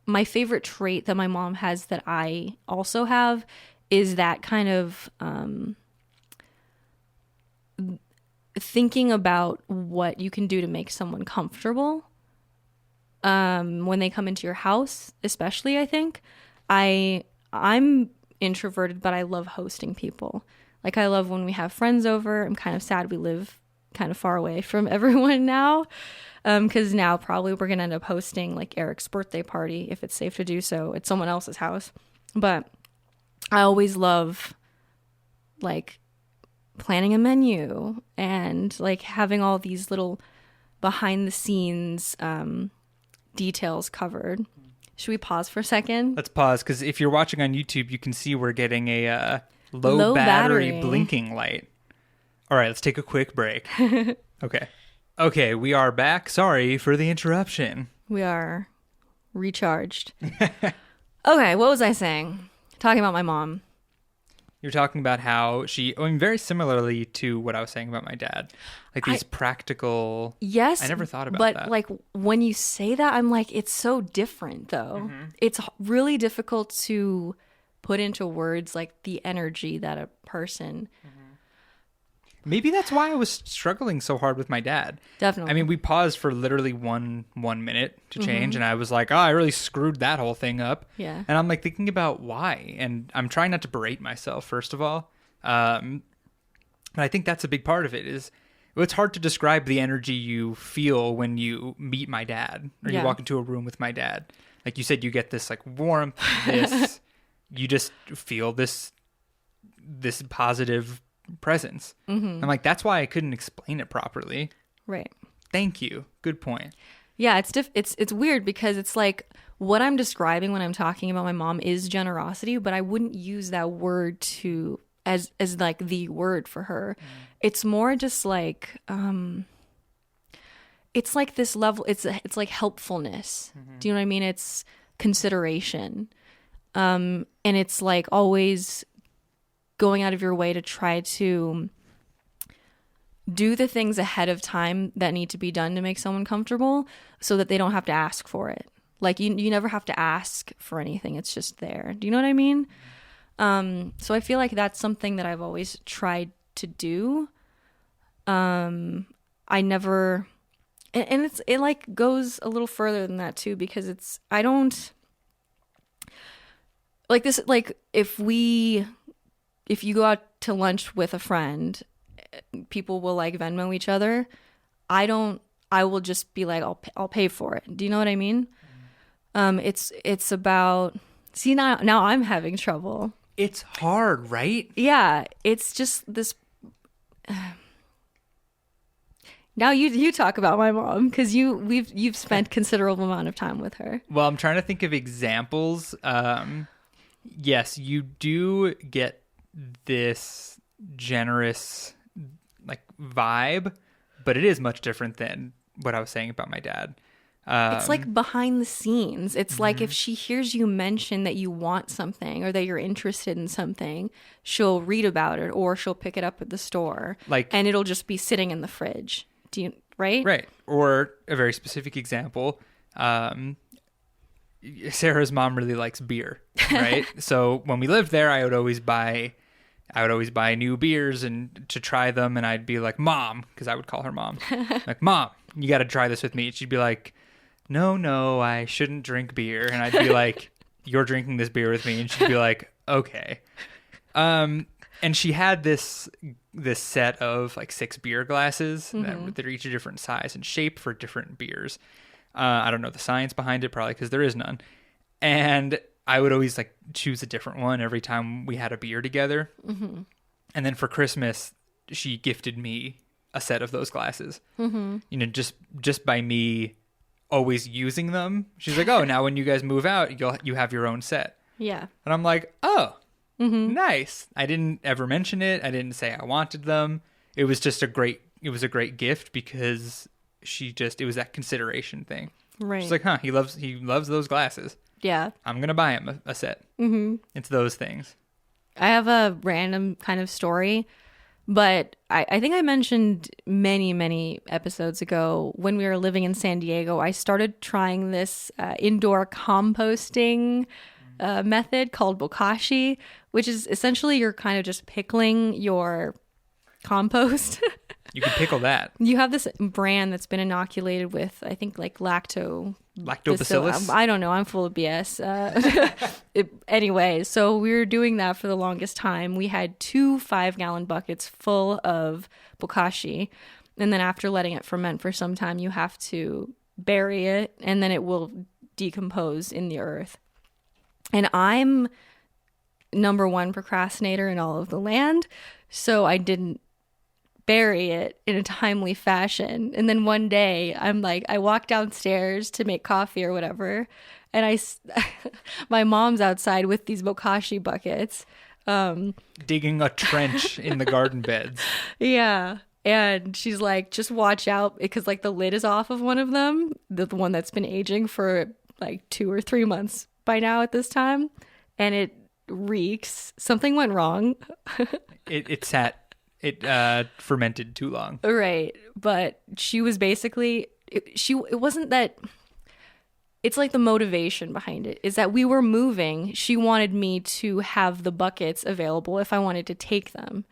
S2: my favorite trait that my mom has that I also have is that kind of thinking about what you can do to make someone comfortable when they come into your house, especially. I think I'm introverted, but I love hosting people. Like I love when we have friends over. I'm kind of sad we live kind of far away from everyone now, because now probably we're gonna end up hosting like Eric's birthday party, if it's safe to do so, at someone else's house. But I always love like planning a menu and like having all these little behind the scenes details covered. Should we pause for a second?
S1: Let's pause, because if you're watching on YouTube, you can see we're getting a low battery blinking light. All right, let's take a quick break. Okay, we are back. Sorry for the interruption.
S2: We are recharged. Okay, what was I saying? Talking about my mom.
S1: You're talking about how very similarly to what I was saying about my dad. Like these practical...
S2: Yes.
S1: I never thought about that.
S2: But like when you say that, I'm like, it's so different though. Mm-hmm. It's really difficult to put into words like the energy that a person... Mm-hmm.
S1: Maybe that's why I was struggling so hard with my dad.
S2: Definitely.
S1: I mean, we paused for literally one minute to change, and I was like, oh, I really screwed that whole thing up.
S2: Yeah.
S1: And I'm like thinking about why, and I'm trying not to berate myself, first of all. But I think that's a big part of it is, it's hard to describe the energy you feel when you meet my dad or you walk into a room with my dad. Like you said, you get this like warmth, this, you just feel this positive presence. I'm like, that's why I couldn't explain it properly.
S2: Right.
S1: Thank you. Good point.
S2: Yeah, it's weird because it's like what I'm describing when I'm talking about my mom is generosity, but I wouldn't use that word as like the word for her. It's more just like it's like this level, it's like helpfulness. Do you know what I mean? It's consideration. And it's like always going out of your way to try to do the things ahead of time that need to be done to make someone comfortable so that they don't have to ask for it. Like you never have to ask for anything. It's just there. Do you know what I mean? So I feel like that's something that I've always tried to do. I never, and it like goes a little further than that too, because I don't like this, like if you go out to lunch with a friend, people will like Venmo each other. I will just be like, I'll pay for it. Do you know what I mean? It's about, see now I'm having trouble.
S1: It's hard, right?
S2: Yeah. It's just this, now you talk about my mom because you've spent considerable amount of time with her.
S1: Well, I'm trying to think of examples. Yes, you do get this generous like vibe, but it is much different than what I was saying about my dad.
S2: It's like behind the scenes. It's like if she hears you mention that you want something or that you're interested in something, she'll read about it or she'll pick it up at the store. And it'll just be sitting in the fridge. Right?
S1: Right. Or a very specific example, Sarah's mom really likes beer, right? So when we lived there, I would always buy new beers and to try them, and I'd be like, Mom, because I would call her Mom, like, Mom, you got to try this with me. And she'd be like, No, I shouldn't drink beer. And I'd be like, You're drinking this beer with me, and she'd be like, Okay. And she had this set of like 6 beer glasses that are each a different size and shape for different beers. I don't know the science behind it, probably because there is none. And I would always like choose a different one every time we had a beer together. And then for Christmas, she gifted me a set of those glasses. You know, just by me always using them. She's like, oh, now when you guys move out, you have your own set.
S2: Yeah.
S1: And I'm like, oh, nice. I didn't ever mention it. I didn't say I wanted them. It was just a great gift because it was that consideration thing.
S2: Right.
S1: She's like, huh, he loves those glasses.
S2: Yeah.
S1: I'm going to buy him a set. It's those things.
S2: I have a random kind of story, but I think I mentioned many, many episodes ago when we were living in San Diego, I started trying this indoor composting method called Bokashi, which is essentially you're kind of just pickling your compost.
S1: You can pickle that.
S2: You have this brand that's been inoculated with, I think, like
S1: lactobacillus.
S2: I don't know. I'm full of BS. Anyway, so we were doing that for the longest time. We had 2 5-gallon buckets full of Bokashi. And then after letting it ferment for some time, you have to bury it and then it will decompose in the earth. And I'm number 1 procrastinator in all of the land. So I didn't bury it in a timely fashion. And then one day I walk downstairs to make coffee or whatever. And my mom's outside with these Bokashi buckets.
S1: Digging a trench in the garden beds.
S2: Yeah. And she's like, just watch out because like the lid is off of one of them. The one that's been aging for like 2 or 3 months by now at this time. And it reeks. Something went wrong.
S1: It fermented too long.
S2: Right. But she was basically, it wasn't that, it's like the motivation behind it is that we were moving. She wanted me to have the buckets available if I wanted to take them.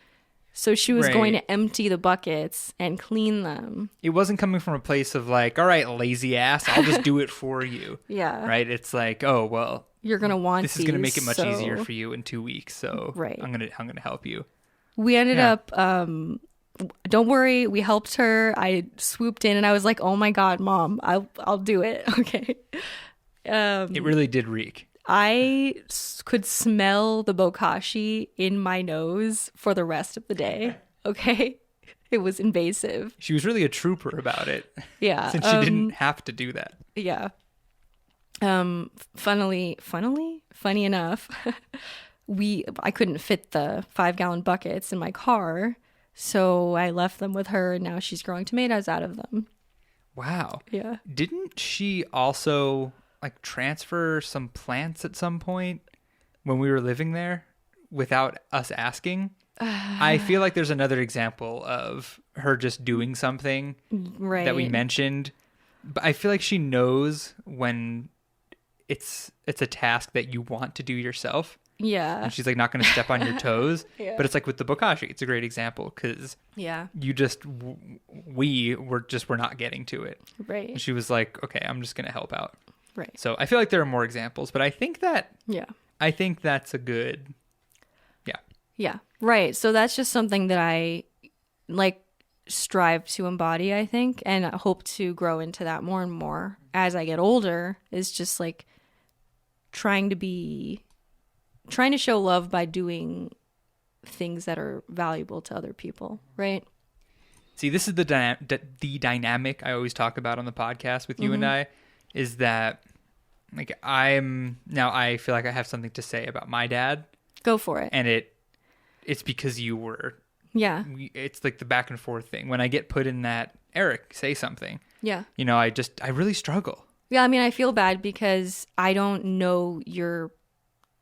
S2: So she was
S1: Right.
S2: going to empty the buckets and clean them.
S1: It wasn't coming from a place of like, all right, lazy ass, I'll just do it for you.
S2: Yeah.
S1: Right? It's like, oh, well,
S2: You're going to want
S1: this is going to make it much
S2: so-
S1: easier for you in 2 weeks. So
S2: Right.
S1: I'm going to help you.
S2: We ended
S1: Yeah.
S2: up, don't worry, we helped her. I swooped in and I was like, oh my God, Mom, I'll do it. Okay.
S1: It really did reek.
S2: I could smell the bokashi in my nose for the rest of the day. Okay. It was invasive.
S1: She was really a trooper about it.
S2: Yeah.
S1: Since she didn't have to do that.
S2: Yeah. Funny enough, I couldn't fit the 5-gallon buckets in my car, so I left them with her, and now she's growing tomatoes out of them.
S1: Wow.
S2: Yeah.
S1: Didn't she also like transfer some plants at some point when we were living there without us asking? I feel like there's another example of her just doing something
S2: Right.
S1: that we mentioned, but I feel like she knows when it's a task that you want to do yourself,
S2: Yeah.
S1: and she's like not going to step on your toes.
S2: Yeah.
S1: But it's like with the bokashi, it's a great example because
S2: Yeah.
S1: you just we're not getting to it. And
S2: Right.
S1: she was like, okay, I'm just going to help out.
S2: Right.
S1: So I feel like there are more examples, but I think
S2: Yeah.
S1: that's a good, yeah.
S2: Yeah. Right. So that's just something that I like strive to embody, I think, and I hope to grow into that more and more as I get older, is just like trying to show love by doing things that are valuable to other people, right?
S1: See, this is the dynamic I always talk about on the podcast with you and I, is that like I feel like I have something to say about my dad,
S2: Go for it.
S1: and it's because you were,
S2: Yeah.
S1: it's like the back and forth thing. When I get put in that, Eric, say something,
S2: Yeah.
S1: I really struggle.
S2: Yeah, I mean, I feel bad because I don't know your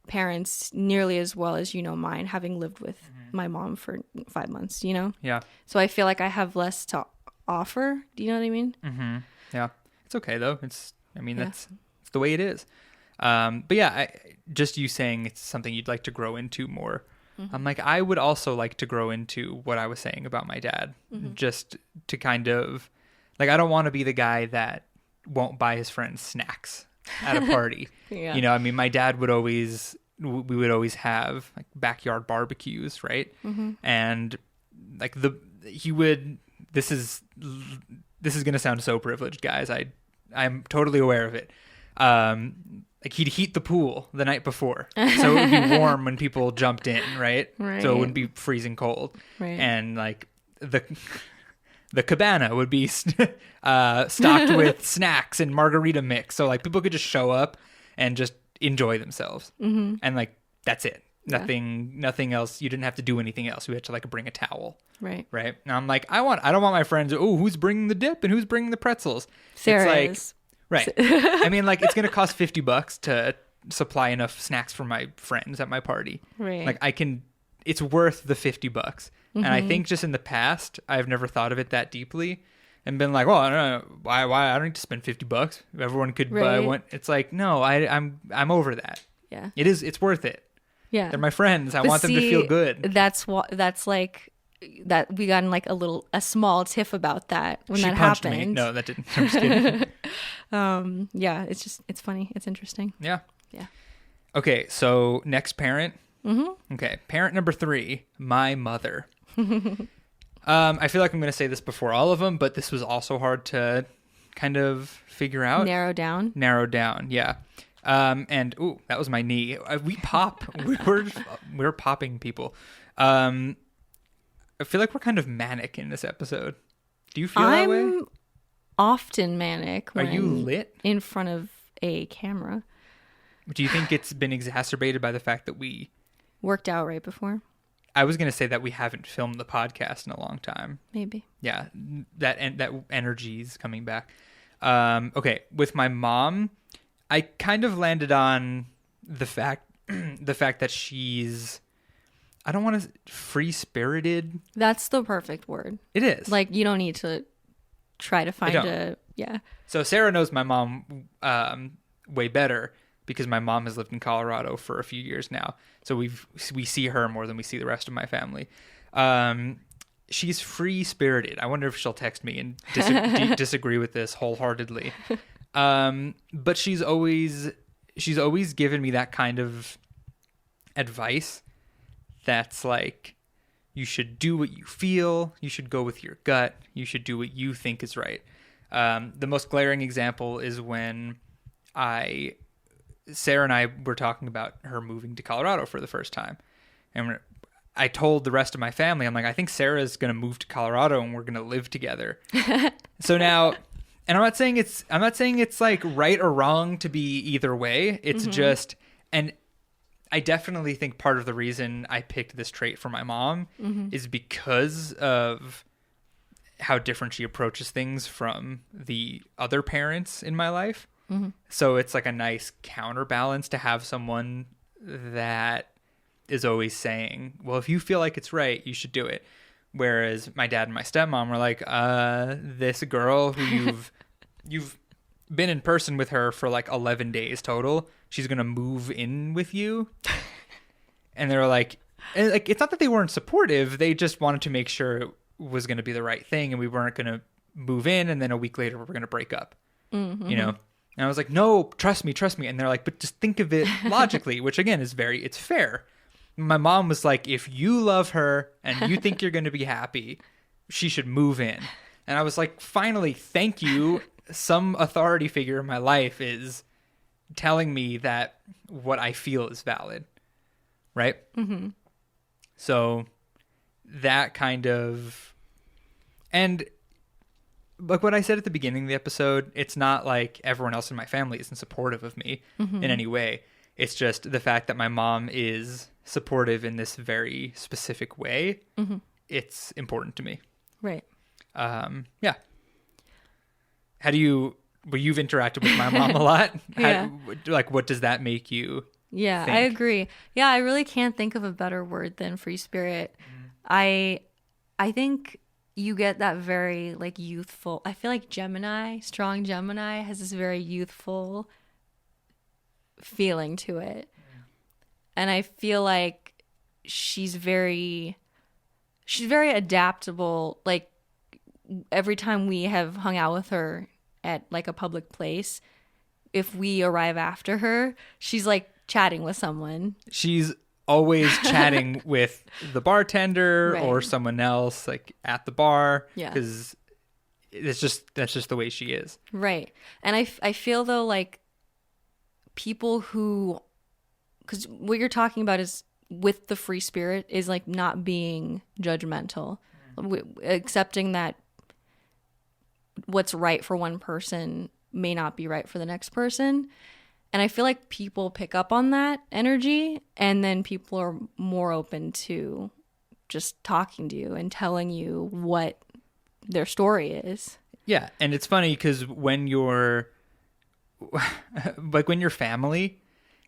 S2: parents nearly as well as you know mine, having lived with my mom for 5 months,
S1: Yeah.
S2: So I feel like I have less to offer. Do you know what I mean?
S1: Mm-hmm. Yeah. It's okay though. It's the way it is. But yeah, just you saying it's something you'd like to grow into more. I'm like, I would also like to grow into what I was saying about my dad, just to kind of like, I don't want to be the guy that won't buy his friends snacks at a party.
S2: Yeah.
S1: I mean, my dad would always, we would always have like backyard barbecues, right? And like this is going to sound so privileged, guys. I'm totally aware of it. Like he'd heat the pool the night before, so it would be warm when people jumped in, right?
S2: Right.
S1: So it wouldn't be freezing cold.
S2: Right.
S1: And like the cabana would be stocked with snacks and margarita mix, so like people could just show up and just enjoy themselves, and like that's it.
S2: Yeah.
S1: Nothing else. You didn't have to do anything else. We had to like bring a towel.
S2: Right.
S1: Right. Now I'm like, I don't want my friends. Oh, who's bringing the dip and who's bringing the pretzels?
S2: Sarah
S1: it's like,
S2: is.
S1: right. I mean, like, it's going to cost $50 to supply enough snacks for my friends at my party.
S2: Right.
S1: Like it's worth the $50. And I think just in the past, I've never thought of it that deeply and been like, well, I don't know why I don't need to spend $50. Everyone could buy
S2: Right.
S1: one. It's like, no, I'm over that.
S2: Yeah.
S1: It's worth it.
S2: Yeah.
S1: They're my friends. I
S2: But
S1: want them to
S2: see,
S1: feel good.
S2: That's like that we got in like a small tiff about that when
S1: She
S2: that
S1: punched
S2: happened.
S1: me. No, that didn't. I'm just kidding.
S2: Yeah, it's funny. It's interesting.
S1: Yeah.
S2: Yeah.
S1: Okay, so next parent. Okay, parent number 3, my mother. I feel like I'm going to say this before all of them, but this was also hard to kind of figure out.
S2: Narrow down.
S1: Narrow down, yeah. And ooh, that was my knee. We pop. We're popping people. I feel like we're kind of manic in this episode. Do you feel that way?
S2: I'm often manic
S1: Are
S2: when
S1: you
S2: I'm
S1: lit?
S2: in front of a camera.
S1: Do you think it's been exacerbated by the fact that we...
S2: Worked out right before.
S1: I was going to say that we haven't filmed the podcast in a long time.
S2: Maybe.
S1: Yeah, that energy is coming back. Okay, with my mom, I kind of landed on the fact that she's, I don't want to, free-spirited.
S2: That's the perfect word.
S1: It is.
S2: Like, you don't need to try to find yeah.
S1: So Sarah knows my mom way better because my mom has lived in Colorado for a few years now. So we see her more than we see the rest of my family. She's free-spirited. I wonder if she'll text me and disagree with this wholeheartedly. But she's always given me that kind of advice that's like, you should do what you feel, you should go with your gut, you should do what you think is right. The most glaring example is when Sarah and I were talking about her moving to Colorado for the first time. And I told the rest of my family, I'm like, I think Sarah's going to move to Colorado and we're going to live together. So now, and I'm not saying it's like right or wrong to be either way. It's just, and I definitely think part of the reason I picked this trait for my mom is because of how different she approaches things from the other parents in my life. So it's like a nice counterbalance to have someone that is always saying, well, if you feel like it's right, you should do it. Whereas my dad and my stepmom were like, this girl who you've been in person with her for like 11 days total, she's going to move in with you. And they were like, it's not that they weren't supportive. They just wanted to make sure it was going to be the right thing. And we weren't going to move in. And then a week later, we're going to break up, you know? And I was like, no, trust me. And they're like, but just think of it logically, which again is it's fair. My mom was like, if you love her and you think you're going to be happy, she should move in. And I was like, finally, thank you. Some authority figure in my life is telling me that what I feel is valid. Right? So that kind of, and like what I said at the beginning of the episode, it's not like everyone else in my family isn't supportive of me in any way. It's just the fact that my mom is supportive in this very specific way. It's important to me.
S2: Right.
S1: Yeah. You've interacted with my mom a lot.
S2: Yeah.
S1: What does that make you
S2: think? I agree. Yeah, I really can't think of a better word than free spirit. I think you get that very like youthful, I feel like strong Gemini has this very youthful feeling to it. And I feel like she's very adaptable. Like every time we have hung out with her at like a public place, if we arrive after her, she's like chatting with someone.
S1: She's always chatting with the bartender or someone else like at the bar. Yeah. Because that's just the way she is. Right.
S2: And I feel though like people who, because what you're talking about is with the free spirit is like not being judgmental, accepting that what's right for one person may not be right for the next person. And I feel like people pick up on that energy, and then people are more open to just talking to you and telling you what their story is.
S1: Yeah. And it's funny because when you're like when you're family,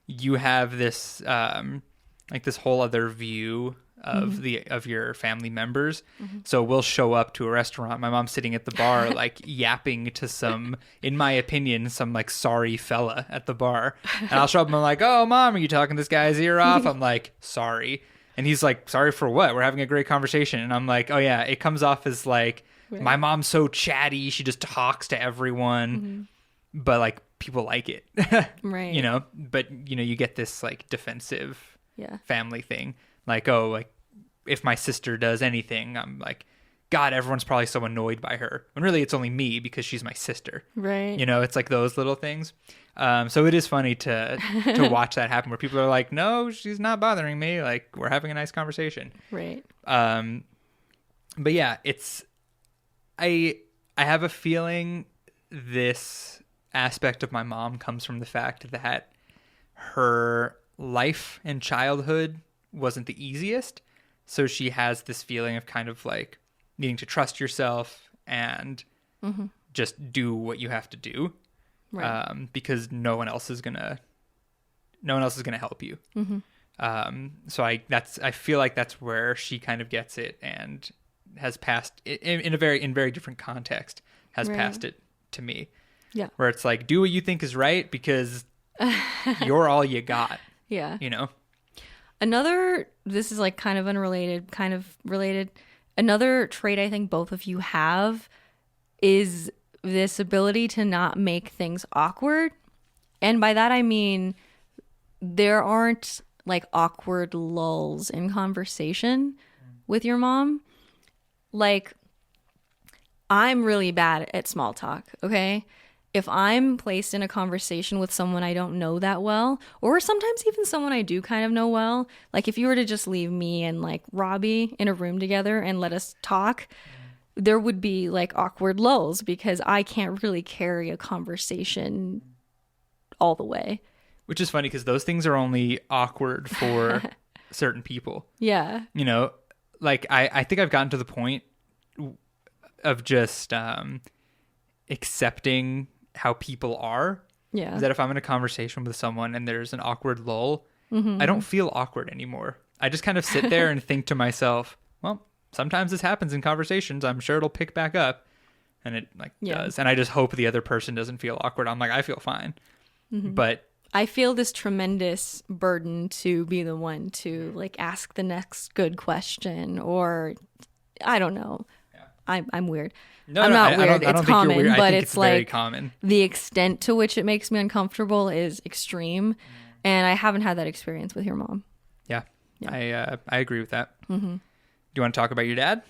S1: you have this like this whole other view of of your family members. So we'll show up to a restaurant, my mom's sitting at the bar like yapping to some, in my opinion, some like sorry fella at the bar, and I'll show up and I'm like, oh mom, are you talking this guy's ear off? I'm like, sorry. And he's like, sorry for what? We're having a great conversation. And I'm like, oh yeah, it comes off as like my mom's so chatty, she just talks to everyone, but like people like it. Right. You know, but you know, you get this like defensive family thing. Like, oh, like if my sister does anything, I'm like, God, everyone's probably so annoyed by her. When really it's only me because she's my sister. Right. You know, it's like those little things. So it is funny to watch that happen where people are like, no, she's not bothering me. Like we're having a nice conversation. Right. But yeah, I have a feeling this aspect of my mom comes from the fact that her life and childhood wasn't the easiest. So she has this feeling of kind of like needing to trust yourself and just do what you have to do. Right. Because no one else is gonna help you. So I feel like that's where she kind of gets it and has passed in very different context, has passed it to me. Yeah. Where it's like, do what you think is right because you're all you got. Yeah. You know?
S2: This is like kind of unrelated, kind of related. Another trait I think both of you have is this ability to not make things awkward. And by that I mean there aren't like awkward lulls in conversation with your mom. Like, I'm really bad at small talk, okay? If I'm placed in a conversation with someone I don't know that well, or sometimes even someone I do kind of know well, like if you were to just leave me and like Robbie in a room together and let us talk, there would be like awkward lulls because I can't really carry a conversation all the way.
S1: Which is funny because those things are only awkward for certain people.
S2: Yeah.
S1: You know, like I think I've gotten to the point of just accepting how people are.
S2: Yeah.
S1: That if I'm in a conversation with someone and there's an awkward lull, I don't feel awkward anymore. I just kind of sit there and think to myself, well, sometimes this happens in conversations. I'm sure it'll pick back up. And it does. And I just hope the other person doesn't feel awkward. I'm like, I feel fine. But
S2: I feel this tremendous burden to be the one to like ask the next good question, or I don't know. Yeah. I'm weird.
S1: No,
S2: I'm not weird.
S1: I don't
S2: it's
S1: think
S2: common,
S1: you're weird.
S2: but
S1: I think
S2: it's
S1: very
S2: like
S1: common.
S2: The extent to which it makes me uncomfortable is extreme, and I haven't had that experience with your mom.
S1: Yeah. I agree with that. Do you want to talk about your dad?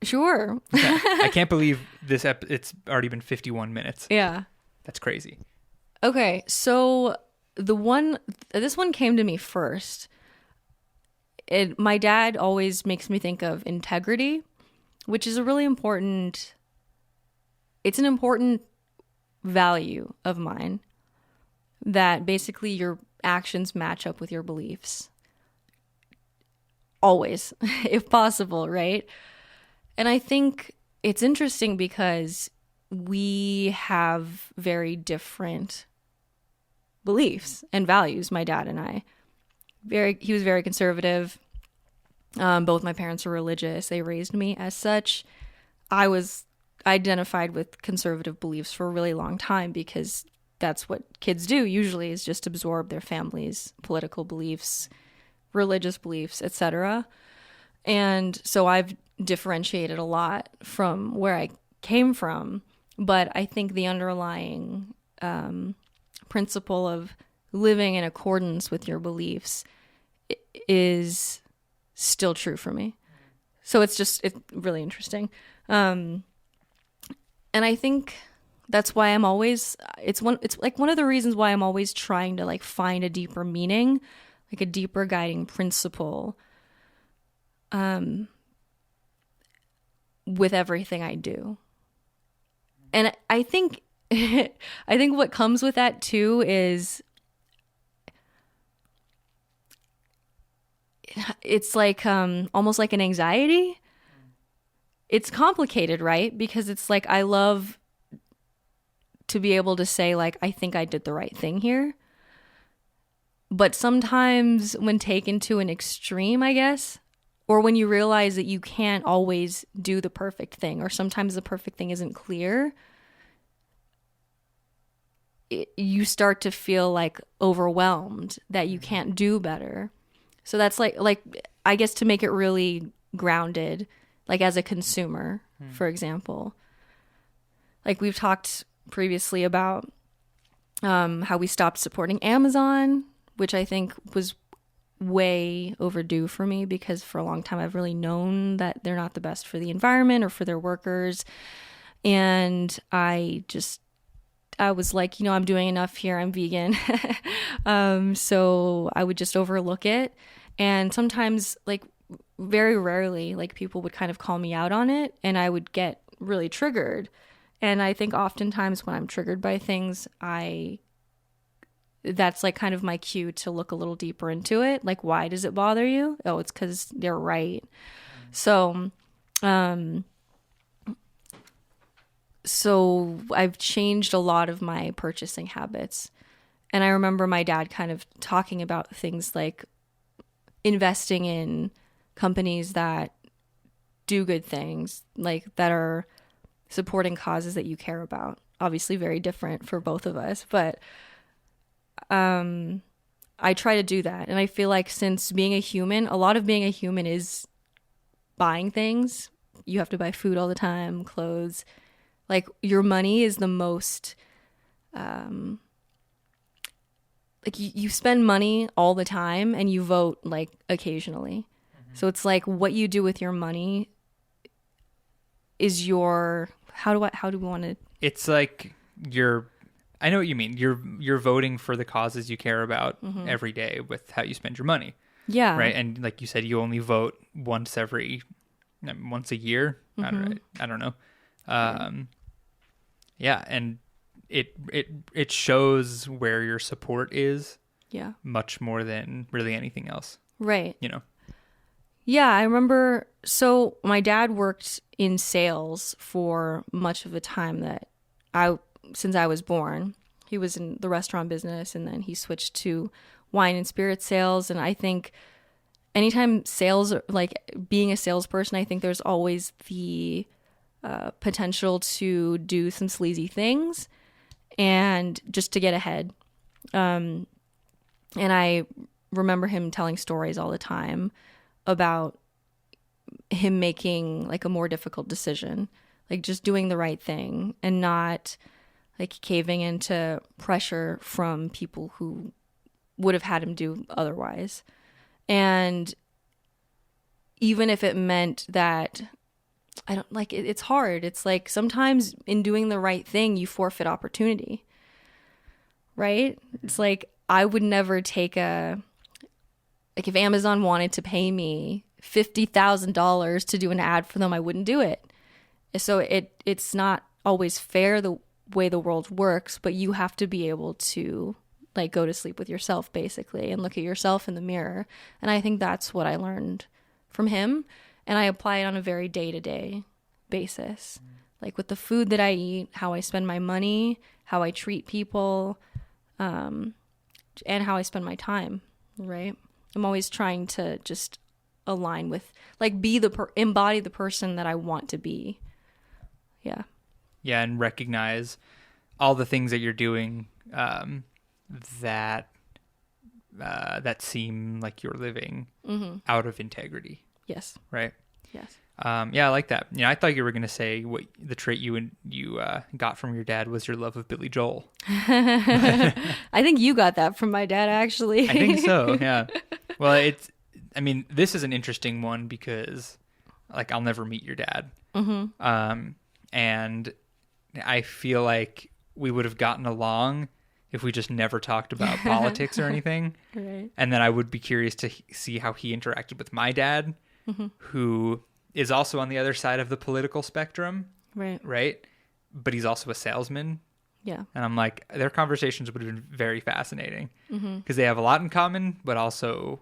S2: Sure.
S1: Okay. I can't believe it's already been 51 minutes.
S2: Yeah.
S1: That's crazy.
S2: Okay, so this one came to me first. My dad always makes me think of integrity, which is it's an important value of mine, that basically your actions match up with your beliefs. Always, if possible, right? And I think it's interesting because we have very different beliefs and values, my dad and I. He was very conservative. Both my parents are religious. They raised me as such. I was identified with conservative beliefs for a really long time because that's what kids do usually, is just absorb their family's political beliefs, religious beliefs, etc. And so I've differentiated a lot from where I came from, but I think the underlying principle of living in accordance with your beliefs is still true for me. So it's really interesting. And I think that's why it's like one of the reasons why I'm always trying to like find a deeper meaning, like a deeper guiding principle with everything I do. And I think what comes with that too is it's like almost like an anxiety. It's complicated, right? Because it's like I love to be able to say like I think I did the right thing here. But sometimes when taken to an extreme, I guess, or when you realize that you can't always do the perfect thing, or sometimes the perfect thing isn't clear, you start to feel like overwhelmed that you can't do better. So that's like I guess to make it really grounded, like as a consumer, for example, like we've talked previously about how we stopped supporting Amazon, which I think was way overdue for me because for a long time I've really known that they're not the best for the environment or for their workers. And I was like, I'm doing enough here. I'm vegan. So I would just overlook it. And sometimes, like very rarely, like people would kind of call me out on it and I would get really triggered. And I think oftentimes when I'm triggered by things, that's like kind of my cue to look a little deeper into it. Like, why does it bother you? Oh, it's because they're right. So I've changed a lot of my purchasing habits. And I remember my dad kind of talking about things like investing in companies that do good things, like that are supporting causes that you care about. Obviously very different for both of us, but I try to do that. And I feel like since being a human, a lot of being a human is buying things. You have to buy food all the time, clothes. Like your money is the most, like you spend money all the time and you vote like occasionally. So it's like what you do with your money is your, how do we want to?
S1: It's like I know what you mean. You're voting for the causes you care about every day with how you spend your money.
S2: Yeah.
S1: Right. And like you said, you only vote once a year. I don't know. Yeah. And it shows where your support is.
S2: Yeah.
S1: Much more than really anything else.
S2: Right.
S1: You know?
S2: Yeah. I remember. So my dad worked in sales for much of the time that since I was born. He was in the restaurant business and then he switched to wine and spirit sales. And I think anytime sales, like being a salesperson, I think there's always the potential to do some sleazy things and just to get ahead. And I remember him telling stories all the time about him making like a more difficult decision, like just doing the right thing and not like caving into pressure from people who would have had him do otherwise. And even if it meant that I don't like it, it's hard. It's like sometimes in doing the right thing, you forfeit opportunity, right? It's like I would never take like if Amazon wanted to pay me $50,000 to do an ad for them, I wouldn't do it. So it's not always fair the way the world works, but you have to be able to like go to sleep with yourself basically and look at yourself in the mirror. And I think that's what I learned from him. And I apply it on a very day-to-day basis, like with the food that I eat, how I spend my money, how I treat people, and how I spend my time, right? I'm always trying to just align with, like, embody the person that I want to be. Yeah.
S1: Yeah, and recognize all the things that you're doing that seem like you're living out of integrity.
S2: Yes.
S1: Right.
S2: Yes.
S1: Yeah, I like that. You know, I thought you were going to say what the trait you got from your dad was your love of Billy Joel.
S2: I think you got that from my dad, actually.
S1: I think so. Yeah. Well, this is an interesting one because, like, I'll never meet your dad. And I feel like we would have gotten along if we just never talked about politics or anything.
S2: Right.
S1: And then I would be curious to see how he interacted with my dad, who is also on the other side of the political spectrum.
S2: Right.
S1: Right. But he's also a salesman.
S2: Yeah.
S1: And I'm like, their conversations would have been very fascinating because they have a lot in common, but also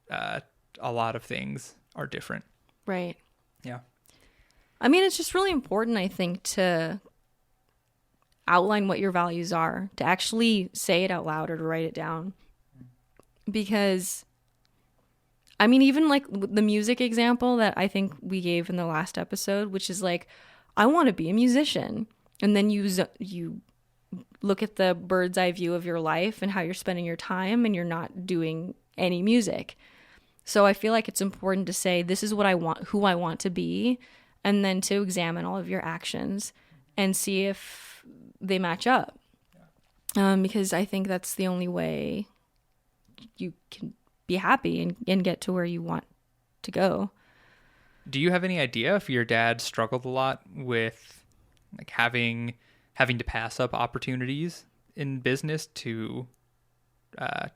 S1: a lot of things are different.
S2: Right.
S1: Yeah.
S2: I mean, it's just really important, I think, to outline what your values are, to actually say it out loud or to write it down. Because, I mean, even like the music example that I think we gave in the last episode, which is like, I want to be a musician. And then you look at the bird's eye view of your life and how you're spending your time and you're not doing any music. So I feel like it's important to say, this is what I want, who I want to be, and then to examine all of your actions and see if they match up. Because I think that's the only way you can be happy and get to where you want to go.
S1: Do you have any idea if your dad struggled a lot with like having to pass up opportunities in business to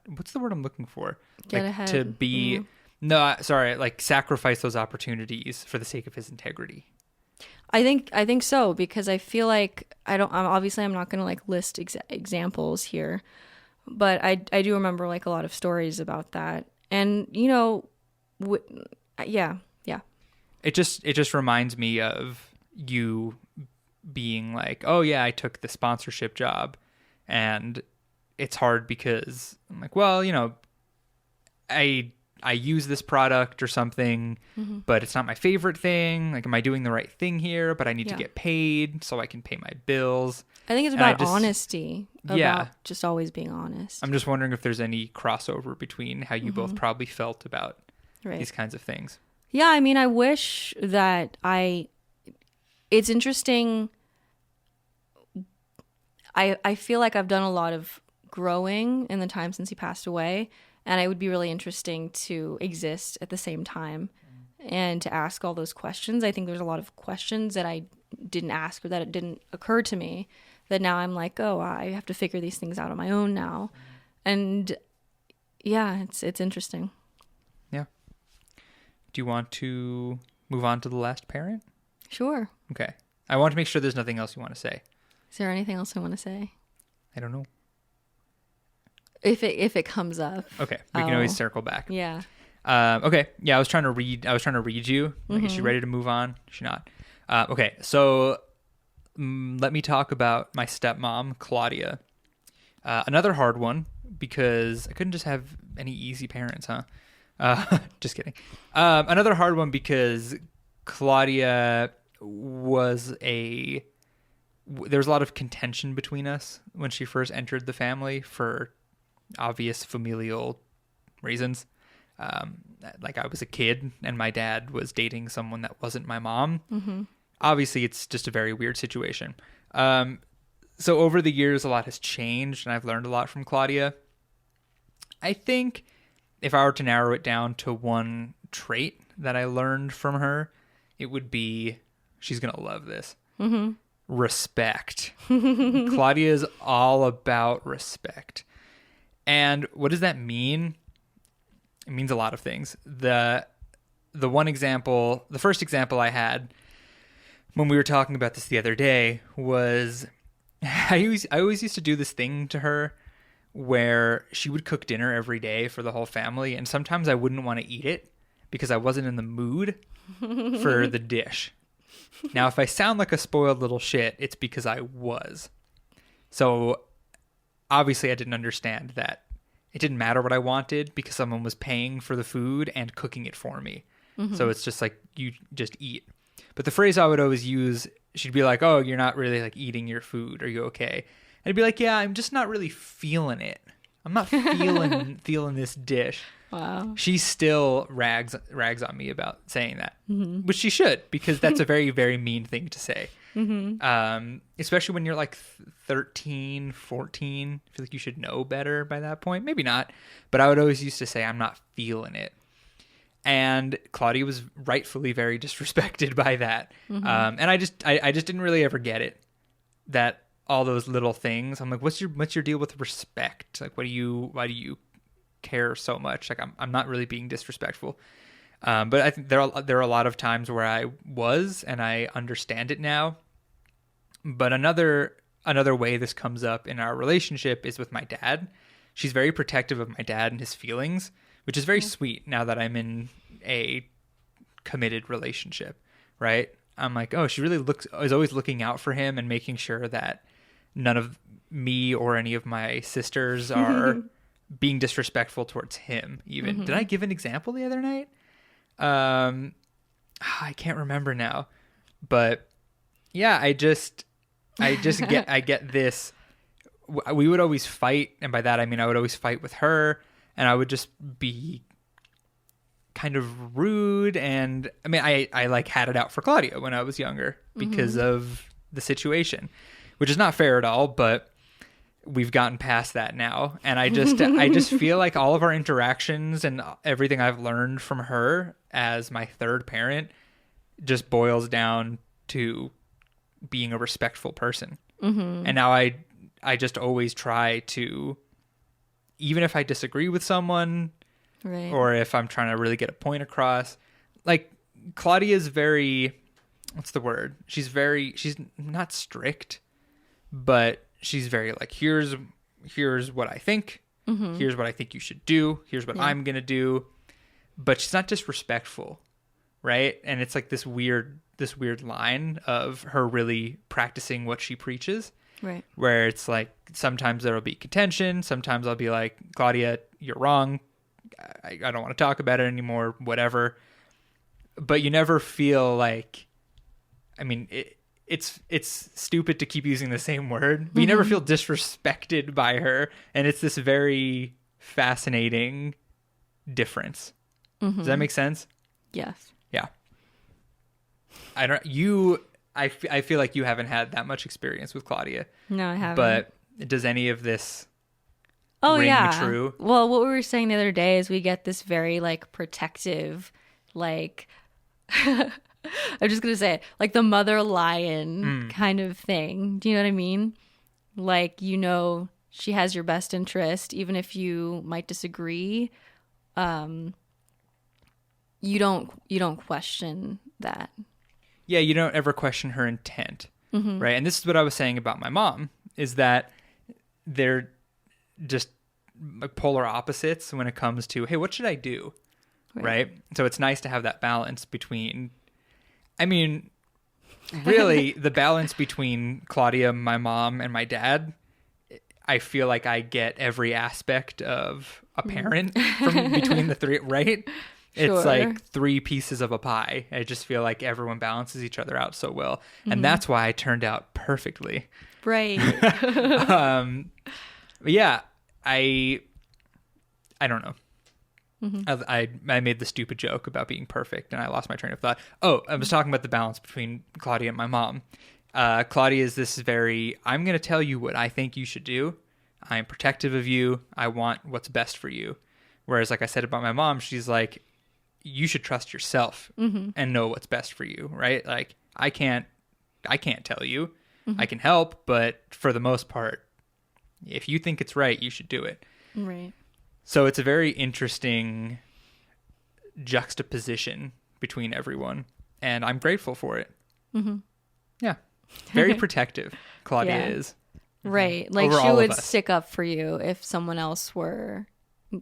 S1: what's the word I'm looking for?
S2: Get
S1: like
S2: ahead.
S1: To be No, sorry, like sacrifice those opportunities for the sake of his integrity.
S2: I think so, because I feel like I'm not going to like list examples here, but I do remember like a lot of stories about that. And, you know, yeah.
S1: It just reminds me of you being like, oh yeah, I took the sponsorship job, and it's hard because I'm like, well, you know, I use this product or something, but it's not my favorite thing. Like, am I doing the right thing here? But I need to get paid so I can pay my bills.
S2: I think it's about honesty. about just always being honest.
S1: I'm just wondering if there's any crossover between how you both probably felt about these kinds of things.
S2: Yeah, I mean, I wish that it's interesting. I feel like I've done a lot of growing in the time since he passed away, and it would be really interesting to exist at the same time and to ask all those questions. I think there's a lot of questions that I didn't ask or that it didn't occur to me that now I'm like, oh, I have to figure these things out on my own now. And yeah, it's interesting.
S1: Yeah. Do you want to move on to the last parent?
S2: Sure.
S1: Okay. I want to make sure there's nothing else you want to say.
S2: Is there anything else I want to say?
S1: I don't know.
S2: If it comes up.
S1: Okay. We can always circle back.
S2: Yeah.
S1: Okay. Yeah, I was trying to read you. Like, is she ready to move on? Is she not? Okay. So let me talk about my stepmom, Claudia. Another hard one because I couldn't just have any easy parents, huh? Just kidding. Another hard one because Claudia there's a lot of contention between us when she first entered the family for obvious familial reasons. Like I was a kid and my dad was dating someone that wasn't my mom. Mm-hmm. Obviously, it's just a very weird situation. So over the years, a lot has changed and I've learned a lot from Claudia. I think if I were to narrow it down to one trait that I learned from her, it would be, she's going to love this. Mm-hmm. Respect. Claudia is all about respect. And what does that mean? It means a lot of things. The first example I had when we were talking about this the other day was I always used to do this thing to her where she would cook dinner every day for the whole family, and sometimes I wouldn't want to eat it because I wasn't in the mood for the dish. Now, if I sound like a spoiled little shit, it's because I was. So, obviously, I didn't understand that it didn't matter what I wanted because someone was paying for the food and cooking it for me. Mm-hmm. So, it's just like, you just eat. But the phrase I would always use, she'd be like, oh, you're not really like eating your food. Are you okay? And I'd be like, yeah, I'm just not really feeling it. I'm not feeling this dish.
S2: Wow.
S1: She still rags on me about saying that, which she should, because that's a very, very mean thing to say. Mm-hmm. Especially when you're like 13, 14. I feel like you should know better by that point. Maybe not. But I would always used to say, I'm not feeling it. And Claudia was rightfully very disrespected by that. Mm-hmm. And I just didn't really ever get it. That all those little things. I'm like, what's your deal with respect? Like, why do you care so much? Like, I'm not really being disrespectful. But I think there are a lot of times where I was, and I understand it now. But another way this comes up in our relationship is with my dad. She's very protective of my dad and his feelings, which is very sweet now that I'm in a committed relationship, right? I'm like, oh, she really is always looking out for him and making sure that none of me or any of my sisters are being disrespectful towards him even. Mm-hmm. Did I give an example the other night? I can't remember now. But yeah, I get this. We would always fight, and by that I mean I would always fight with her, and I would just be kind of rude, and I mean I like had it out for Claudia when I was younger because of the situation, which is not fair at all, but we've gotten past that now. And I just feel like all of our interactions and everything I've learned from her as my third parent just boils down to being a respectful person. Mm-hmm. And now I just always try to, even if I disagree with someone, right, or if I'm trying to really get a point across, like Claudia's very, what's the word? She's not strict, but she's very like, here's what I think. Mm-hmm. Here's what I think you should do. Here's what I'm going to do. But she's not disrespectful, right? And it's like this weird line of her really practicing what she preaches. Right. Where it's like, sometimes there'll be contention. Sometimes I'll be like, Claudia, you're wrong. I don't want to talk about it anymore, whatever. But you never feel like, I mean, it's stupid to keep using the same word, but you never feel disrespected by her, and it's this very fascinating difference. Does that make sense?
S2: Yes.
S1: Yeah. I feel like you haven't had that much experience with Claudia.
S2: No, I haven't.
S1: But does any of this
S2: ring
S1: true?
S2: Well, what we were saying the other day is we get this very like protective, like I'm just gonna say it, like the mother lion kind of thing. Do you know what I mean? Like, she has your best interest, even if you might disagree. You don't question that.
S1: Yeah, you don't ever question her intent, right? And this is what I was saying about my mom, is that they're just like polar opposites when it comes to, hey, what should I do? Right? So it's nice to have that balance between, I mean, really the balance between Claudia, my mom, and my dad. I feel like I get every aspect of a parent from between the three, right?
S2: Sure.
S1: It's like three pieces of a pie. I just feel like everyone balances each other out so well. And that's why I turned out perfectly.
S2: Right.
S1: But yeah, I don't know. I made the stupid joke about being perfect, and I lost my train of thought. Oh, I was talking about the balance between Claudia and my mom. Claudia is this very, I'm going to tell you what I think you should do. I am protective of you. I want what's best for you. Whereas, like I said about my mom, she's like, you should trust yourself and know what's best for you, right? Like, I can't tell you. I can help, but for the most part, if you think it's right, you should do it.
S2: Right.
S1: So it's a very interesting juxtaposition between everyone, and I'm grateful for it. Yeah. Very protective, Claudia is.
S2: Right. Like,
S1: Over
S2: she
S1: all of
S2: would
S1: us.
S2: stick up for you if someone else were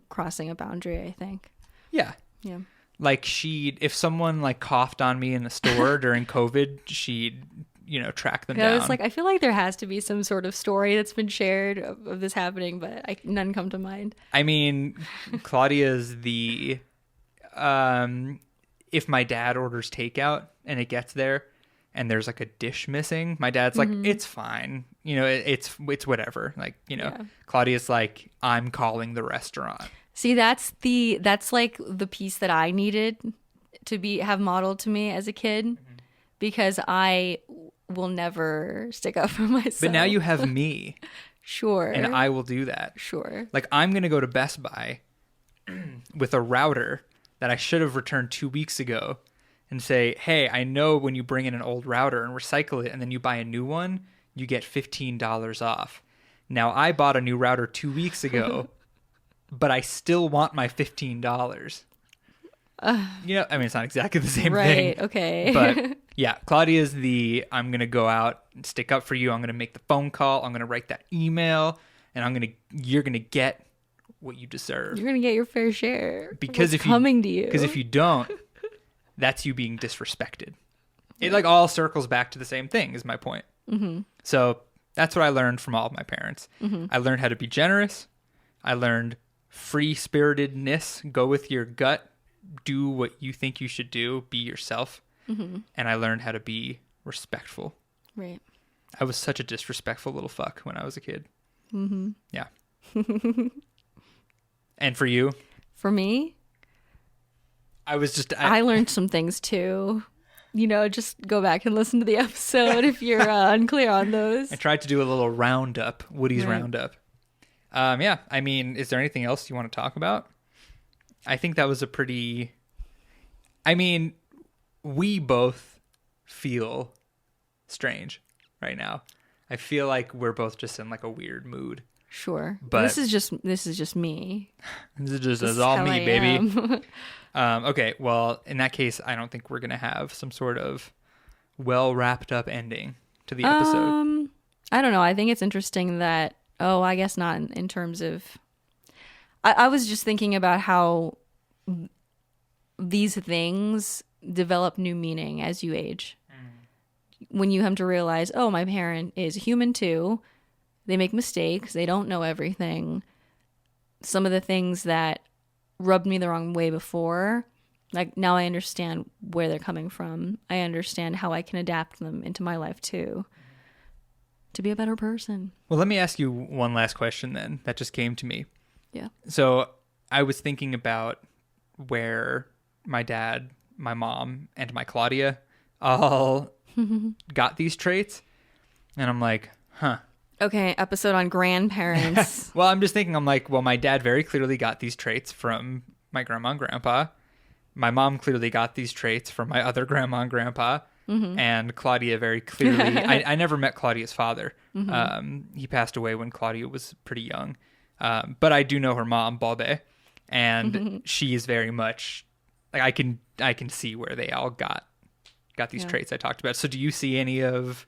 S2: crossing a boundary, I think.
S1: Yeah.
S2: Yeah.
S1: Like, if someone like coughed on me in the store during COVID, she'd, track them down.
S2: I was like, I feel like there has to be some sort of story that's been shared of this happening, but none come to mind.
S1: I mean, Claudia's the, if my dad orders takeout and it gets there and there's like a dish missing, my dad's like, it's fine. It's whatever. Like, Claudia's like, I'm calling the restaurant.
S2: See, that's like the piece that I needed to have modeled to me as a kid, because I will never stick up for myself.
S1: But now you have me.
S2: Sure.
S1: And I will do that.
S2: Sure.
S1: Like, I'm going to go to Best Buy with a router that I should have returned 2 weeks ago and say, hey, I know when you bring in an old router and recycle it and then you buy a new one, you get $15 off. Now, I bought a new router 2 weeks ago, but I still want my $15. I mean, it's not exactly the same thing.
S2: Right, okay.
S1: But yeah, Claudia's I'm going to go out and stick up for you. I'm going to make the phone call. I'm going to write that email, and you're going to get what you deserve.
S2: You're going to get your fair share.
S1: Because
S2: coming to you.
S1: Because if you don't, that's you being disrespected. It like all circles back to the same thing, is my point. So that's what I learned from all of my parents. I learned how to be generous. I learned free-spiritedness. Go with your gut. Do what you think you should do. Be yourself. And I learned how to be respectful.
S2: Right.
S1: I was such a disrespectful little fuck when I was a kid. Yeah. And for you?
S2: For me?
S1: I
S2: learned some things too. Just go back and listen to the episode if you're unclear on those.
S1: I tried to do a little roundup, Woody's roundup. Yeah, I mean, is there anything else you want to talk about? I think that was we both feel strange right now. I feel like we're both just in like a weird mood.
S2: Sure.
S1: But
S2: this is just me.
S1: This is all me, baby.
S2: Am.
S1: Okay, well, in that case, I don't think we're going to have some sort of well wrapped up ending to the episode.
S2: I don't know. I think it's interesting that, I guess not in terms of, I was just thinking about how these things develop new meaning as you age. When you come to realize, my parent is human too. They make mistakes. They don't know everything. Some of the things that rubbed me the wrong way before Like, now I understand where they're coming from. I understand how I can adapt them into my life too, to be a better person.
S1: Well, let me ask you one last question then that just came to me.
S2: Yeah.
S1: So I was thinking about where my dad, my mom, and my Claudia all got these traits. And I'm like, huh.
S2: Okay, episode on grandparents.
S1: Well, I'm just thinking, I'm like, well, my dad very clearly got these traits from my grandma and grandpa. My mom clearly got these traits from my other grandma and grandpa. And Claudia very clearly, I never met Claudia's father. He passed away when Claudia was pretty young. But I do know her mom, Bobe, and she is very much like I can see where they all got these traits I talked about. So do you see any of,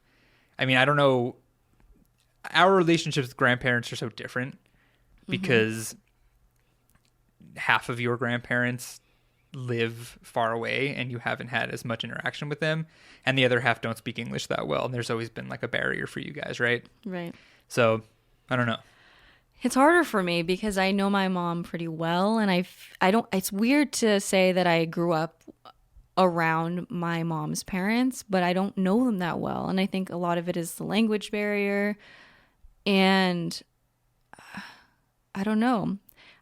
S1: I mean, I don't know, our relationships with grandparents are so different because half of your grandparents live far away and you haven't had as much interaction with them, and the other half don't speak English that well, and there's always been like a barrier for you guys, right?
S2: Right.
S1: So I don't know.
S2: It's harder for me because I know my mom pretty well, and I don't, it's weird to say that I grew up around my mom's parents, but I don't know them that well. And I think a lot of it is the language barrier, and I don't know.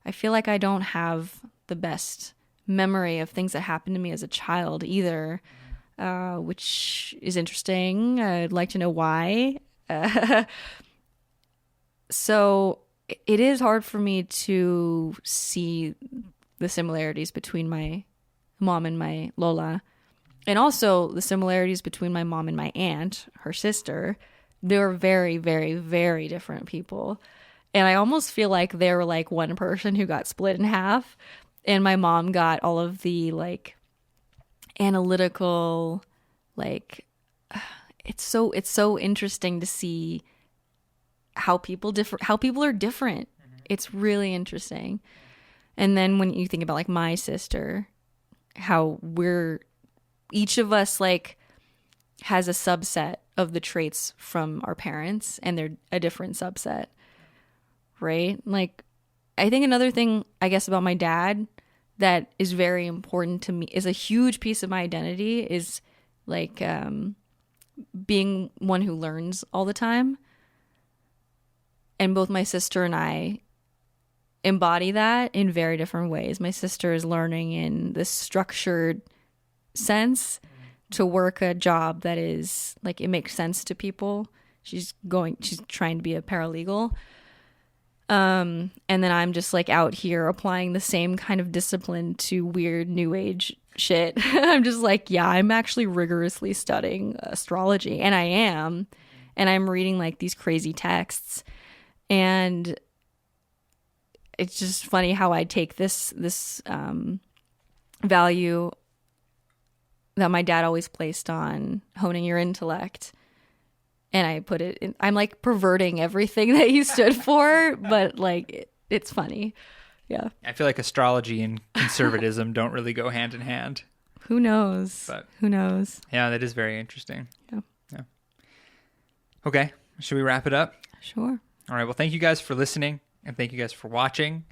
S2: I feel like I don't have the best memory of things that happened to me as a child either, which is interesting. I'd like to know why. So it is hard for me to see the similarities between my mom and my Lola, and also the similarities between my mom and my aunt, her sister. They're very, very, very different people. And I almost feel like they were like one person who got split in half. And my mom got all of the like analytical, like it's so interesting to see how people are different. It's really interesting. And then when you think about like my sister, how each of us like has a subset of the traits from our parents, and they're a different subset, right? Like, I think another thing, I guess, about my dad that is very important to me, is a huge piece of my identity, is like being one who learns all the time. And both my sister and I embody that in very different ways. My sister is learning in this structured sense to work a job that is like, it makes sense to people. She's trying to be a paralegal. And then I'm just like out here applying the same kind of discipline to weird new age shit. I'm just like, yeah, I'm actually rigorously studying astrology, and I am, and I'm reading like these crazy texts, and it's just funny how I take this value that my dad always placed on honing your intellect, and I put it in, I'm like perverting everything that he stood for, but like it's funny. Yeah.
S1: I feel like astrology and conservatism don't really go hand in hand.
S2: Who knows?
S1: But
S2: who knows?
S1: Yeah, that is very interesting.
S2: Yeah.
S1: Okay. Should we wrap it up?
S2: Sure.
S1: All right. Well, thank you guys for listening, and thank you guys for watching.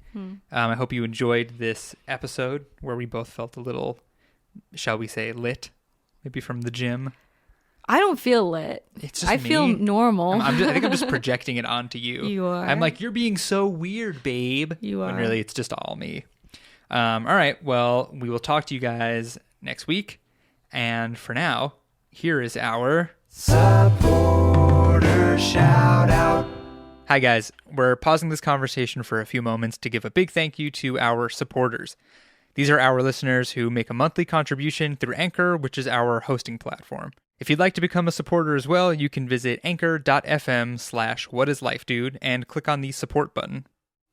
S1: I hope you enjoyed this episode where we both felt a little, shall we say, lit, maybe from the gym.
S2: I don't feel lit.
S1: It's just
S2: I
S1: me.
S2: feel normal.
S1: I think I'm just projecting it onto you.
S2: You are.
S1: I'm like, you're being so weird, babe.
S2: You are.
S1: When really it's just all me. All right. Well, we will talk to you guys next week. And for now, here is our supporter shout out. Hi, guys. We're pausing this conversation for a few moments to give a big thank you to our supporters. These are our listeners who make a monthly contribution through Anchor, which is our hosting platform. If you'd like to become a supporter as well, you can visit anchor.fm/whatislifedude and click on the support button.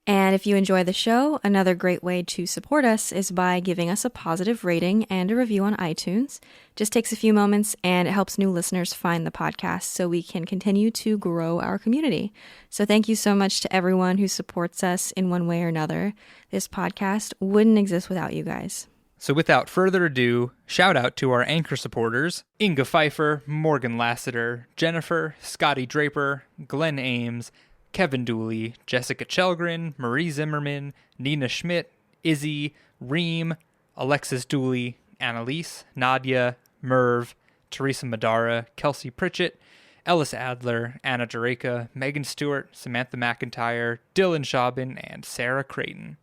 S2: And if you enjoy the show, another great way to support us is by giving us a positive rating and a review on iTunes. Just takes a few moments, and it helps new listeners find the podcast so we can continue to grow our community. So thank you so much to everyone who supports us in one way or another. This podcast wouldn't exist without you guys.
S1: So without further ado, shout out to our Anchor supporters: Inga Pfeiffer, Morgan Lassiter, Jennifer, Scotty Draper, Glenn Ames, Kevin Dooley, Jessica Chelgren, Marie Zimmerman, Nina Schmidt, Izzy, Reem, Alexis Dooley, Annalise, Nadia, Merv, Teresa Madara, Kelsey Pritchett, Ellis Adler, Anna Jareka, Megan Stewart, Samantha McIntyre, Dylan Schaubin, and Sarah Creighton.